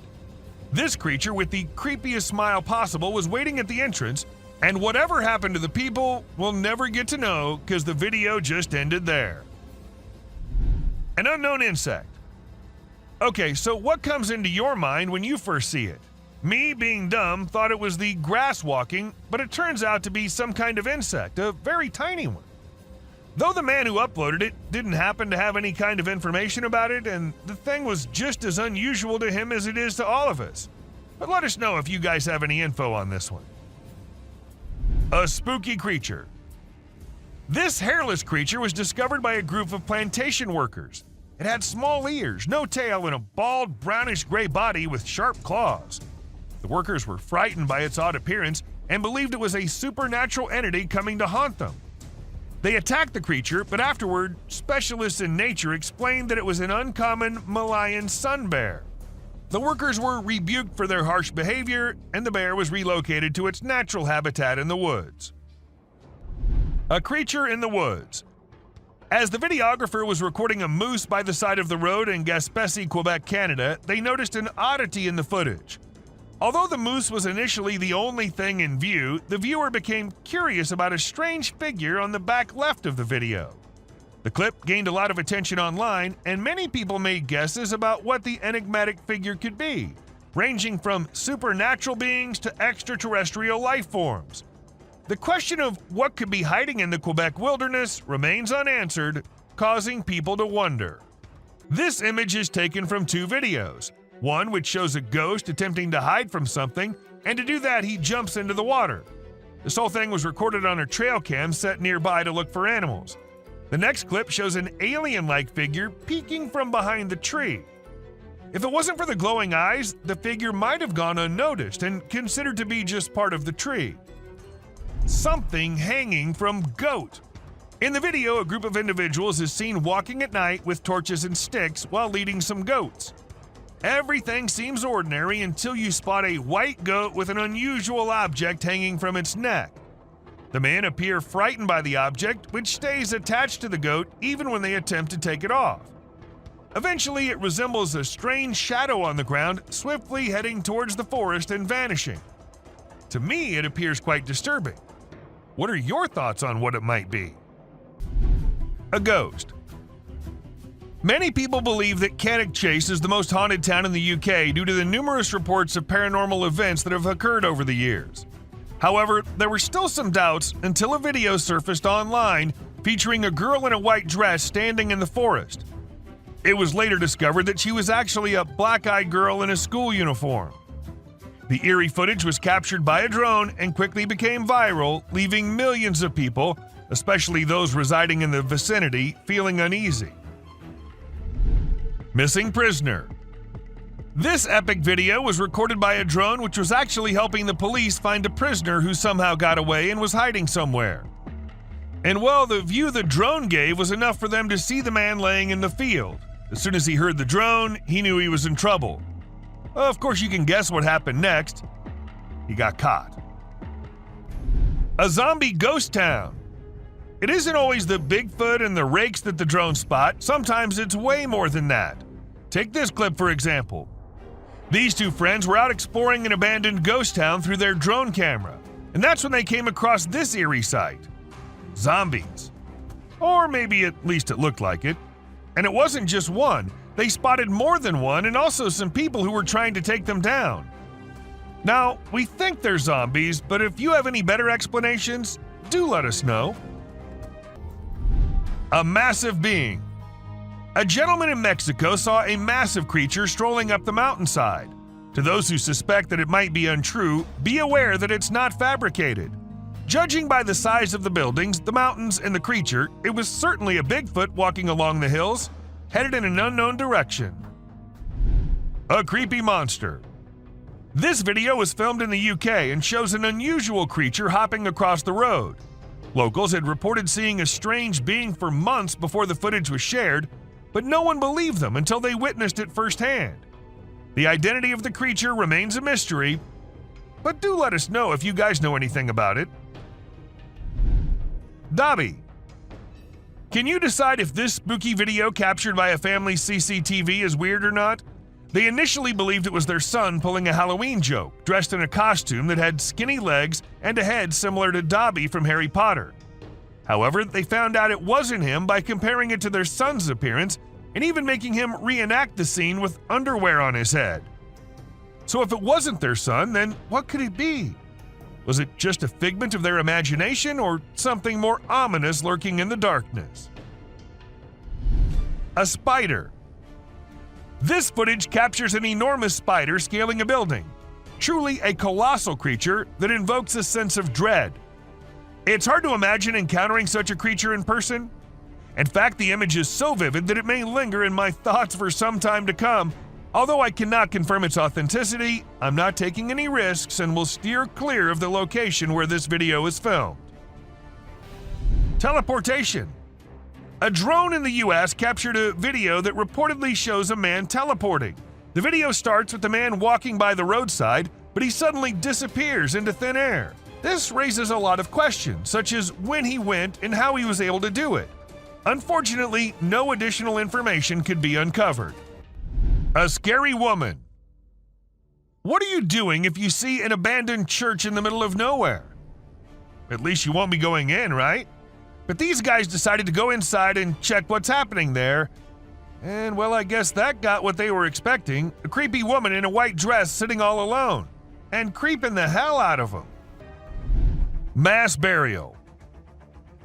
This creature with the creepiest smile possible was waiting at the entrance, and whatever happened to the people, we'll never get to know because the video just ended there. An unknown insect. Okay, so what comes into your mind when you first see it? Me, being dumb, thought it was the grass walking, but it turns out to be some kind of insect, a very tiny one. Though the man who uploaded it didn't happen to have any kind of information about it, and the thing was just as unusual to him as it is to all of us. But let us know if you guys have any info on this one. A spooky creature. This hairless creature was discovered by a group of plantation workers. It had small ears, no tail, and a bald, brownish-gray body with sharp claws. The workers were frightened by its odd appearance and believed it was a supernatural entity coming to haunt them. They attacked the creature, but afterward, specialists in nature explained that it was an uncommon Malayan sun bear. The workers were rebuked for their harsh behavior, and the bear was relocated to its natural habitat in the woods. A creature in the woods. As the videographer was recording a moose by the side of the road in Gaspésie, Quebec, Canada, they noticed an oddity in the footage. Although the moose was initially the only thing in view, the viewer became curious about a strange figure on the back left of the video. The clip gained a lot of attention online, and many people made guesses about what the enigmatic figure could be, ranging from supernatural beings to extraterrestrial life forms. The question of what could be hiding in the Quebec wilderness remains unanswered, causing people to wonder. This image is taken from two videos. One which shows a ghost attempting to hide from something, and to do that he jumps into the water. This whole thing was recorded on a trail cam set nearby to look for animals. The next clip shows an alien-like figure peeking from behind the tree. If it wasn't for the glowing eyes, the figure might have gone unnoticed and considered to be just part of the tree. Something hanging from goat. In the video, a group of individuals is seen walking at night with torches and sticks while leading some goats. Everything seems ordinary until you spot a white goat with an unusual object hanging from its neck. The men appear frightened by the object, which stays attached to the goat even when they attempt to take it off. Eventually, it resembles a strange shadow on the ground, swiftly heading towards the forest and vanishing. To me, it appears quite disturbing. What are your thoughts on what it might be? A ghost. Many people believe that Cannock Chase is the most haunted town in the UK due to the numerous reports of paranormal events that have occurred over the years. However, there were still some doubts until a video surfaced online featuring a girl in a white dress standing in the forest. It was later discovered that she was actually a black-eyed girl in a school uniform. The eerie footage was captured by a drone and quickly became viral, leaving millions of people, especially those residing in the vicinity, feeling uneasy. Missing prisoner. This epic video was recorded by a drone which was actually helping the police find a prisoner who somehow got away and was hiding somewhere. And well, the view the drone gave was enough for them to see the man laying in the field. As soon as he heard the drone, he knew he was in trouble. Well, of course, you can guess what happened next. He got caught. A zombie ghost town. It isn't always the Bigfoot and the rakes that the drones spot. Sometimes it's way more than that. Take this clip for example. These two friends were out exploring an abandoned ghost town through their drone camera, and that's when they came across this eerie sight. Zombies. Or maybe at least it looked like it. And it wasn't just one. They spotted more than one and also some people who were trying to take them down. Now, we think they're zombies, but if you have any better explanations, do let us know. A massive being. A gentleman in Mexico saw a massive creature strolling up the mountainside. To those who suspect that it might be untrue, be aware that it's not fabricated. Judging by the size of the buildings, the mountains, and the creature, it was certainly a Bigfoot walking along the hills, headed in an unknown direction. A creepy monster. This video was filmed in the UK and shows an unusual creature hopping across the road. Locals had reported seeing a strange being for months before the footage was shared, but no one believed them until they witnessed it firsthand. The identity of the creature remains a mystery, but do let us know if you guys know anything about it. Dobby, can you decide if this spooky video captured by a family's CCTV is weird or not? They initially believed it was their son pulling a Halloween joke, dressed in a costume that had skinny legs and a head similar to Dobby from Harry Potter. However, they found out it wasn't him by comparing it to their son's appearance and even making him reenact the scene with underwear on his head. So if it wasn't their son, then what could it be? Was it just a figment of their imagination or something more ominous lurking in the darkness? A spider. This footage captures an enormous spider scaling a building, truly a colossal creature that invokes a sense of dread. It's hard to imagine encountering such a creature in person. In fact, the image is so vivid that it may linger in my thoughts for some time to come. Although I cannot confirm its authenticity, I'm not taking any risks and will steer clear of the location where this video is filmed. Teleportation. A drone in the US captured a video that reportedly shows a man teleporting. The video starts with the man walking by the roadside, but he suddenly disappears into thin air. This raises a lot of questions, such as when he went and how he was able to do it. Unfortunately, no additional information could be uncovered. A scary woman. What are you doing if you see an abandoned church in the middle of nowhere? At least you won't be going in, right? But these guys decided to go inside and check what's happening there. And well, I guess that got what they were expecting. A creepy woman in a white dress sitting all alone. And creeping the hell out of them. Mass burial.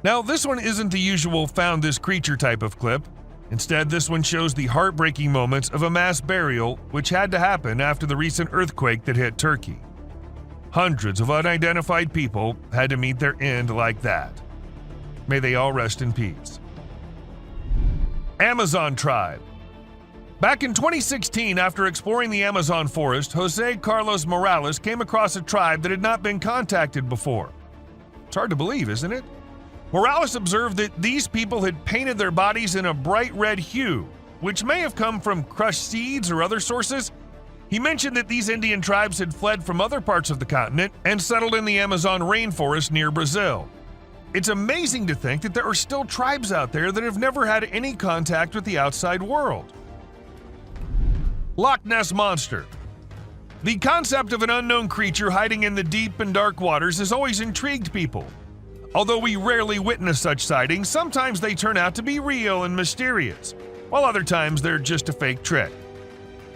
Now, this one isn't the usual found this creature type of clip. Instead, this one shows the heartbreaking moments of a mass burial which had to happen after the recent earthquake that hit Turkey. Hundreds of unidentified people had to meet their end like that. May they all rest in peace. Amazon tribe. Back in 2016, after exploring the Amazon forest, Jose Carlos Morales came across a tribe that had not been contacted before. It's hard to believe, isn't it? Morales observed that these people had painted their bodies in a bright red hue, which may have come from crushed seeds or other sources. He mentioned that these Indian tribes had fled from other parts of the continent and settled in the Amazon rainforest near Brazil. It's amazing to think that there are still tribes out there that have never had any contact with the outside world. Loch Ness Monster. The concept of an unknown creature hiding in the deep and dark waters has always intrigued people. Although we rarely witness such sightings, sometimes they turn out to be real and mysterious, while other times they're just a fake trick.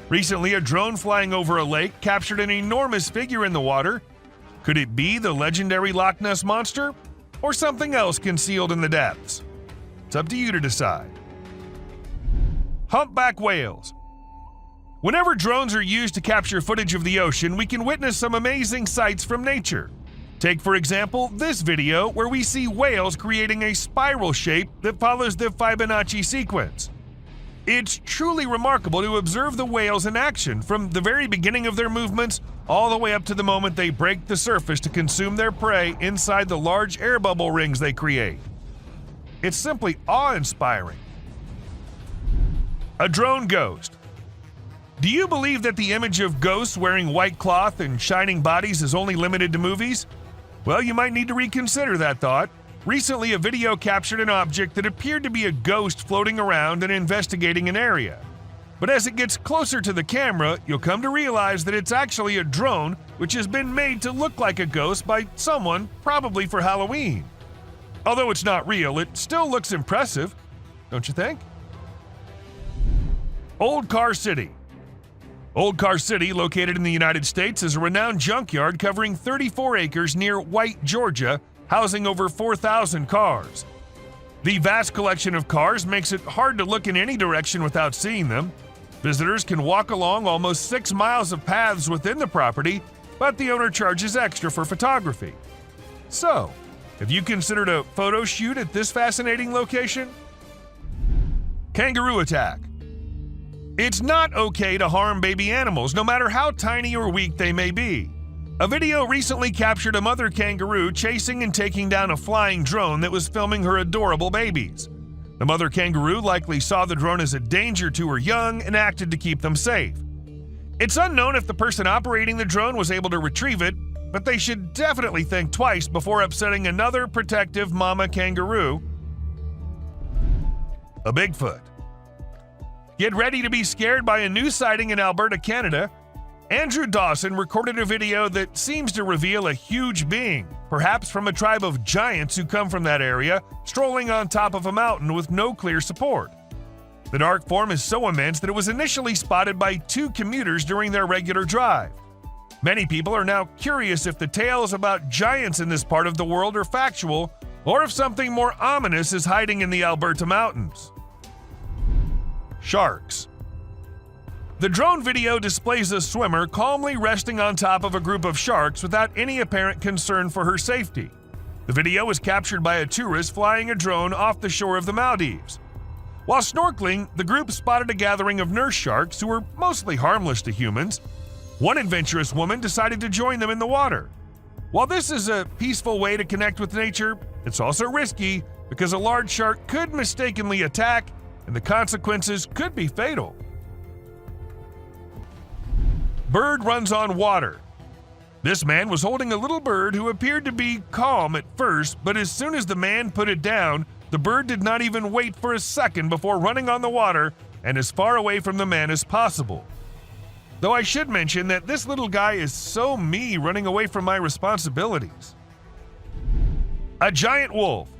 Recently, a drone flying over a lake captured an enormous figure in the water. Could it be the legendary Loch Ness Monster? Or something else concealed in the depths? It's up to you to decide. Humpback whales. Whenever drones are used to capture footage of the ocean, we can witness some amazing sights from nature. Take, for example, this video where we see whales creating a spiral shape that follows the Fibonacci sequence. It's truly remarkable to observe the whales in action from the very beginning of their movements all the way up to the moment they break the surface to consume their prey inside the large air bubble rings they create. It's simply awe-inspiring. A drone ghost. Do you believe that the image of ghosts wearing white cloth and shining bodies is only limited to movies? Well, you might need to reconsider that thought. Recently, a video captured an object that appeared to be a ghost floating around and investigating an area. But as it gets closer to the camera, you'll come to realize that it's actually a drone which has been made to look like a ghost by someone, probably for Halloween. Although it's not real, it still looks impressive, don't you think? Old Car City. Old Car City, located in the United States, is a renowned junkyard covering 34 acres near White, Georgia, housing over 4,000 cars. The vast collection of cars makes it hard to look in any direction without seeing them. Visitors can walk along almost 6 miles of paths within the property, but the owner charges extra for photography. So, have you considered a photo shoot at this fascinating location? Kangaroo attack. It's not okay to harm baby animals, no matter how tiny or weak they may be. A video recently captured a mother kangaroo chasing and taking down a flying drone that was filming her adorable babies. The mother kangaroo likely saw the drone as a danger to her young and acted to keep them safe. It's unknown if the person operating the drone was able to retrieve it, but they should definitely think twice before upsetting another protective mama kangaroo. A Bigfoot. Get ready to be scared by a new sighting in Alberta, Canada. Andrew Dawson recorded a video that seems to reveal a huge being, perhaps from a tribe of giants who come from that area, strolling on top of a mountain with no clear support. The dark form is so immense that it was initially spotted by 2 commuters during their regular drive. Many people are now curious if the tales about giants in this part of the world are factual, or if something more ominous is hiding in the Alberta mountains. Sharks. The drone video displays a swimmer calmly resting on top of a group of sharks without any apparent concern for her safety. The video was captured by a tourist flying a drone off the shore of the Maldives. While snorkeling, the group spotted a gathering of nurse sharks who were mostly harmless to humans. One adventurous woman decided to join them in the water. While this is a peaceful way to connect with nature, it's also risky because a large shark could mistakenly attack and the consequences could be fatal. Bird runs on water. This man was holding a little bird who appeared to be calm at first, but as soon as the man put it down, the bird did not even wait for a second before running on the water and as far away from the man as possible. Though I should mention that this little guy is so me running away from my responsibilities. A giant wolf.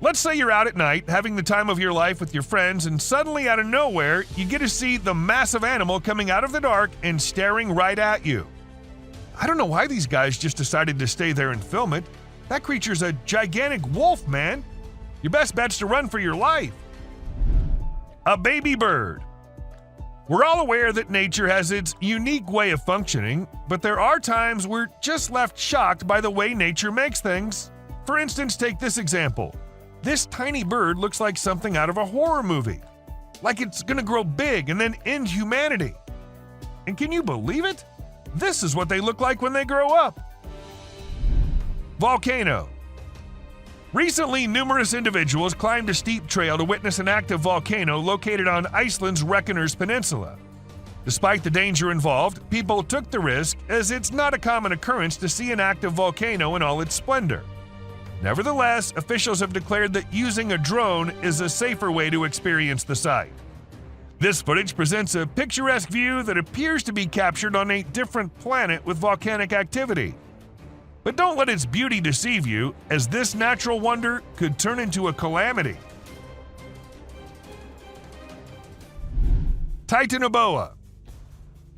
Let's say you're out at night having the time of your life with your friends and suddenly out of nowhere you get to see the massive animal coming out of the dark and staring right at you. I don't know why these guys just decided to stay there and film it. That creature's a gigantic wolf, man. Your best bet's to run for your life. A baby bird. We're all aware that nature has its unique way of functioning, but there are times we're just left shocked by the way nature makes things. For instance, take this example. This tiny bird looks like something out of a horror movie. Like it's gonna grow big and then end humanity. And can you believe it? This is what they look like when they grow up. Volcano. Recently, numerous individuals climbed a steep trail to witness an active volcano located on Iceland's Reykjanes Peninsula. Despite the danger involved, people took the risk as it's not a common occurrence to see an active volcano in all its splendor. Nevertheless, officials have declared that using a drone is a safer way to experience the site. This footage presents a picturesque view that appears to be captured on a different planet with volcanic activity. But don't let its beauty deceive you, as this natural wonder could turn into a calamity. Titanoboa.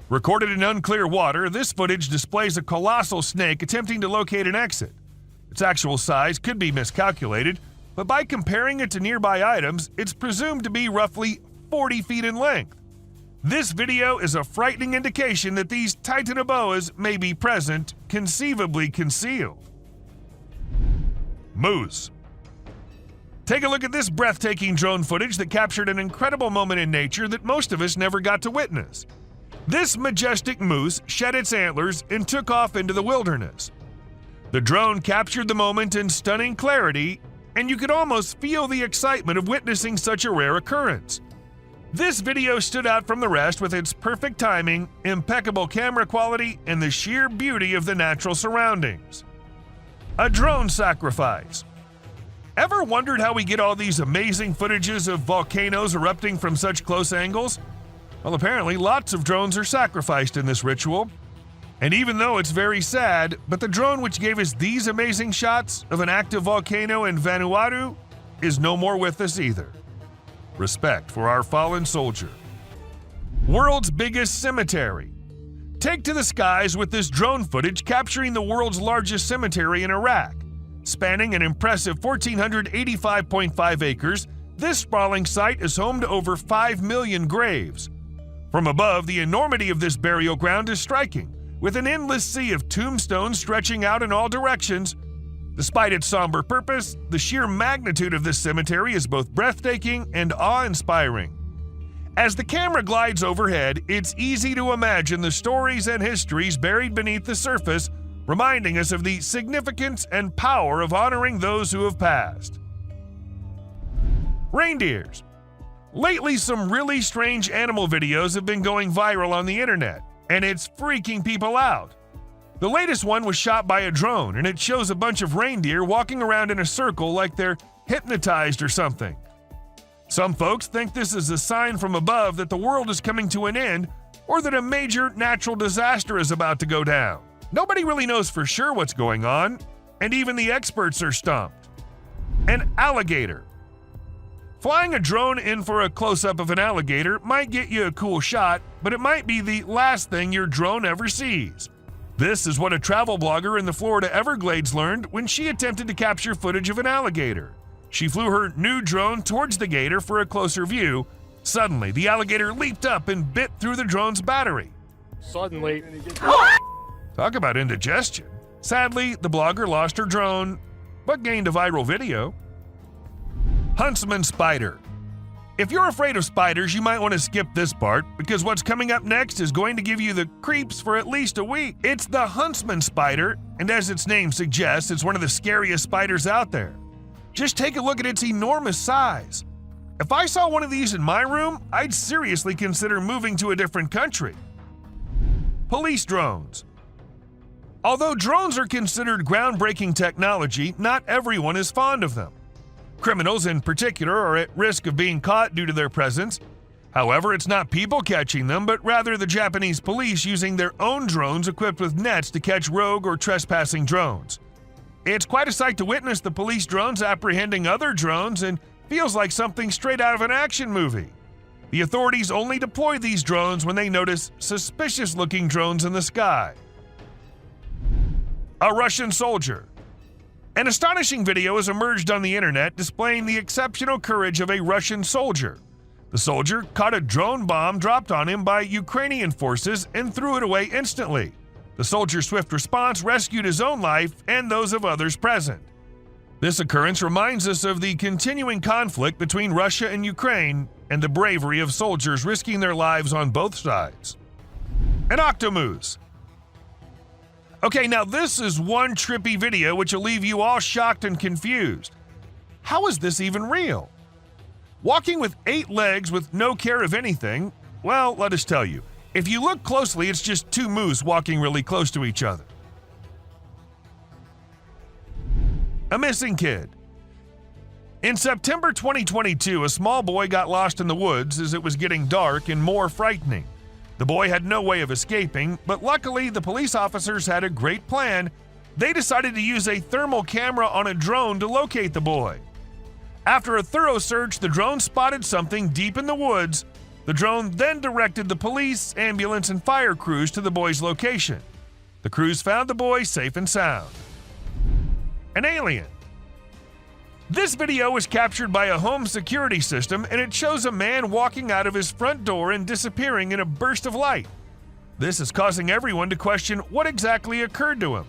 Recorded in unclear water, this footage displays a colossal snake attempting to locate an exit. Its actual size could be miscalculated, but by comparing it to nearby items, it's presumed to be roughly 40 feet in length. This video is a frightening indication that these Titanoboas may be present, conceivably concealed. Moose. Take a look at this breathtaking drone footage that captured an incredible moment in nature that most of us never got to witness. This majestic moose shed its antlers and took off into the wilderness. The drone captured the moment in stunning clarity, and you could almost feel the excitement of witnessing such a rare occurrence. This video stood out from the rest with its perfect timing, impeccable camera quality, and the sheer beauty of the natural surroundings. A drone sacrifice. Ever wondered how we get all these amazing footages of volcanoes erupting from such close angles? Well, apparently lots of drones are sacrificed in this ritual. And even though it's very sad, but the drone which gave us these amazing shots of an active volcano in Vanuatu is no more with us either. Respect for our fallen soldier. World's biggest cemetery. Take to the skies with this drone footage capturing the world's largest cemetery in Iraq. Spanning an impressive 1,485.5 acres, this sprawling site is home to over 5 million graves. From above, the enormity of this burial ground is striking, with an endless sea of tombstones stretching out in all directions. Despite its somber purpose, the sheer magnitude of this cemetery is both breathtaking and awe-inspiring. As the camera glides overhead, it's easy to imagine the stories and histories buried beneath the surface, reminding us of the significance and power of honoring those who have passed. Reindeers. Lately, some really strange animal videos have been going viral on the internet, and it's freaking people out. The latest one was shot by a drone, and it shows a bunch of reindeer walking around in a circle like they're hypnotized or something. Some folks think this is a sign from above that the world is coming to an end or that a major natural disaster is about to go down. Nobody really knows for sure what's going on, and even the experts are stumped. An alligator. Flying a drone in for a close-up of an alligator might get you a cool shot, but it might be the last thing your drone ever sees. This is what a travel blogger in the Florida Everglades learned when she attempted to capture footage of an alligator. She flew her new drone towards the gator for a closer view. Suddenly, the alligator leaped up and bit through the drone's battery. Suddenly. Talk about indigestion. Sadly, the blogger lost her drone, but gained a viral video. Huntsman spider. If you're afraid of spiders, you might want to skip this part, because what's coming up next is going to give you the creeps for at least a week. It's the huntsman spider, and as its name suggests, it's one of the scariest spiders out there. Just take a look at its enormous size. If I saw one of these in my room, I'd seriously consider moving to a different country. Police drones. Although drones are considered groundbreaking technology, not everyone is fond of them. Criminals in particular are at risk of being caught due to their presence. However, it's not people catching them, but rather the Japanese police using their own drones equipped with nets to catch rogue or trespassing drones. It's quite a sight to witness the police drones apprehending other drones, and feels like something straight out of an action movie. The authorities only deploy these drones when they notice suspicious-looking drones in the sky. A Russian soldier. An astonishing video has emerged on the internet displaying the exceptional courage of a Russian soldier. The soldier caught a drone bomb dropped on him by Ukrainian forces and threw it away instantly. The soldier's swift response rescued his own life and those of others present. This occurrence reminds us of the continuing conflict between Russia and Ukraine and the bravery of soldiers risking their lives on both sides. An octomoose. Okay, now this is one trippy video which will leave you all shocked and confused. How is this even real? Walking with 8 legs with no care of anything? Well, let us tell you. If you look closely, it's just 2 moose walking really close to each other. A missing kid. In September 2022, a small boy got lost in the woods as it was getting dark and more frightening. The boy had no way of escaping, but luckily the police officers had a great plan. They decided to use a thermal camera on a drone to locate the boy. After a thorough search, the drone spotted something deep in the woods. The drone then directed the police, ambulance, and fire crews to the boy's location. The crews found the boy safe and sound. An alien. This video was captured by a home security system, and it shows a man walking out of his front door and disappearing in a burst of light. This is causing everyone to question what exactly occurred to him.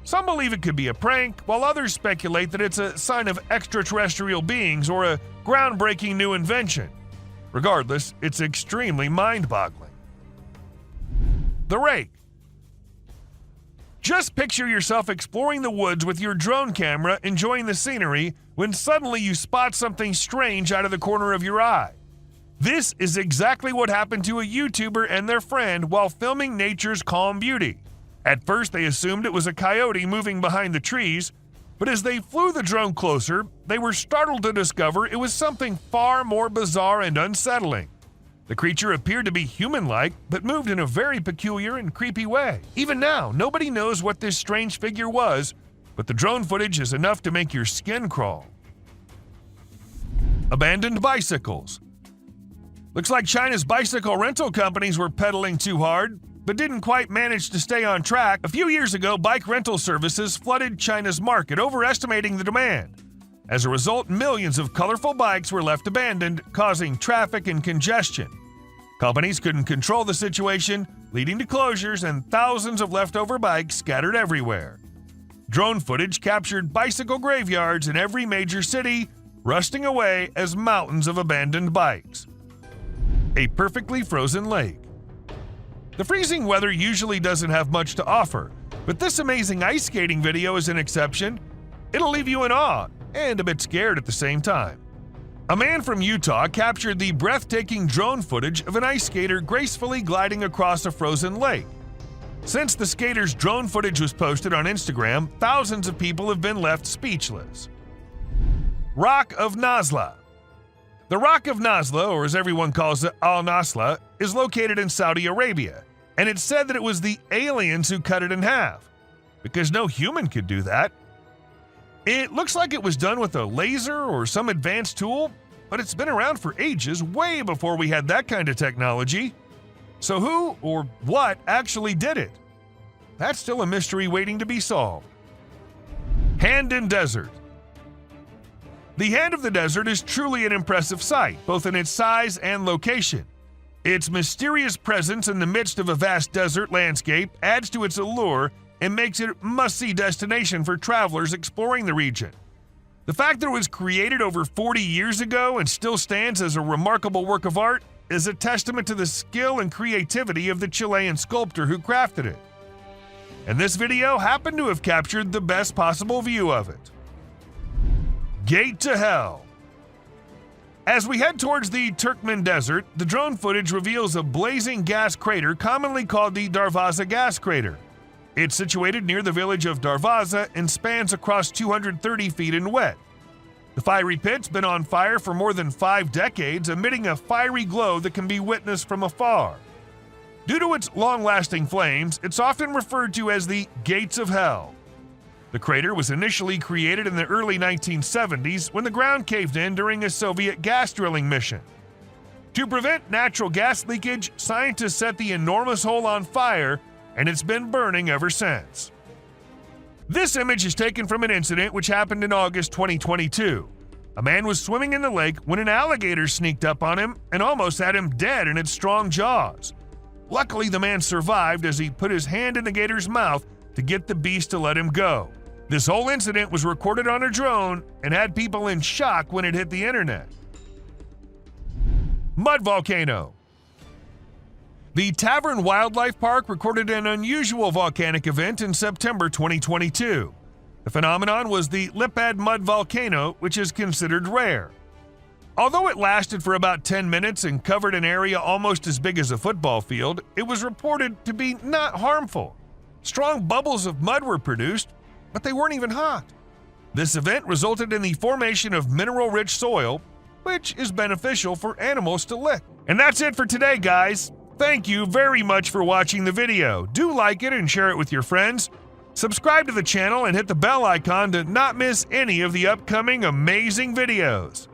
Some believe it could be a prank, while others speculate that it's a sign of extraterrestrial beings or a groundbreaking new invention. Regardless, it's extremely mind-boggling. The rake. Just picture yourself exploring the woods with your drone camera, enjoying the scenery, when suddenly you spot something strange out of the corner of your eye. This is exactly what happened to a YouTuber and their friend while filming nature's calm beauty. At first, they assumed it was a coyote moving behind the trees, but as they flew the drone closer, they were startled to discover it was something far more bizarre and unsettling. The creature appeared to be human-like, but moved in a very peculiar and creepy way. Even now, nobody knows what this strange figure was, but the drone footage is enough to make your skin crawl. Abandoned bicycles. Looks like China's bicycle rental companies were pedaling too hard, but didn't quite manage to stay on track. A few years ago, bike rental services flooded China's market, overestimating the demand. As a result, millions of colorful bikes were left abandoned, causing traffic and congestion. Companies couldn't control the situation, leading to closures and thousands of leftover bikes scattered everywhere. Drone footage captured bicycle graveyards in every major city, rusting away as mountains of abandoned bikes. A perfectly frozen lake. The freezing weather usually doesn't have much to offer, but this amazing ice skating video is an exception. It'll leave you in awe and a bit scared at the same time. A man from Utah captured the breathtaking drone footage of an ice skater gracefully gliding across a frozen lake. Since the skater's drone footage was posted on Instagram, thousands of people have been left speechless. Rock of Nazla. The Rock of Nazla, or as everyone calls it, Al-Nasla, is located in Saudi Arabia, and it's said that it was the aliens who cut it in half, because no human could do that. It looks like it was done with a laser or some advanced tool, but it's been around for ages, way before we had that kind of technology. So who or what actually did it? That's still a mystery waiting to be solved. Hand in Desert. The Hand of the Desert is truly an impressive sight, both in its size and location. Its mysterious presence in the midst of a vast desert landscape adds to its allure and makes it a must-see destination for travelers exploring the region. The fact that it was created over 40 years ago and still stands as a remarkable work of art is a testament to the skill and creativity of the Chilean sculptor who crafted it. And this video happened to have captured the best possible view of it. Gate to Hell. As we head towards the Turkmen Desert, the drone footage reveals a blazing gas crater commonly called the Darvaza gas crater. It's situated near the village of Darvaza and spans across 230 feet in width. The fiery pit's been on fire for more than 5 decades, emitting a fiery glow that can be witnessed from afar. Due to its long-lasting flames, it's often referred to as the Gates of Hell. The crater was initially created in the early 1970s when the ground caved in during a Soviet gas drilling mission. To prevent natural gas leakage, scientists set the enormous hole on fire, and it's been burning ever since. This image is taken from an incident which happened in August 2022. A man was swimming in the lake when an alligator sneaked up on him and almost had him dead in its strong jaws. Luckily, the man survived as he put his hand in the gator's mouth to get the beast to let him go. This whole incident was recorded on a drone and had people in shock when it hit the internet. Mud volcano. The Tavern Wildlife Park recorded an unusual volcanic event in September 2022. The phenomenon was the Lipad mud volcano, which is considered rare. Although it lasted for about 10 minutes and covered an area almost as big as a football field, it was reported to be not harmful. Strong bubbles of mud were produced, but they weren't even hot. This event resulted in the formation of mineral-rich soil, which is beneficial for animals to lick. And that's it for today, guys. Thank you very much for watching the video. Do like it and share it with your friends. Subscribe to the channel and hit the bell icon to not miss any of the upcoming amazing videos.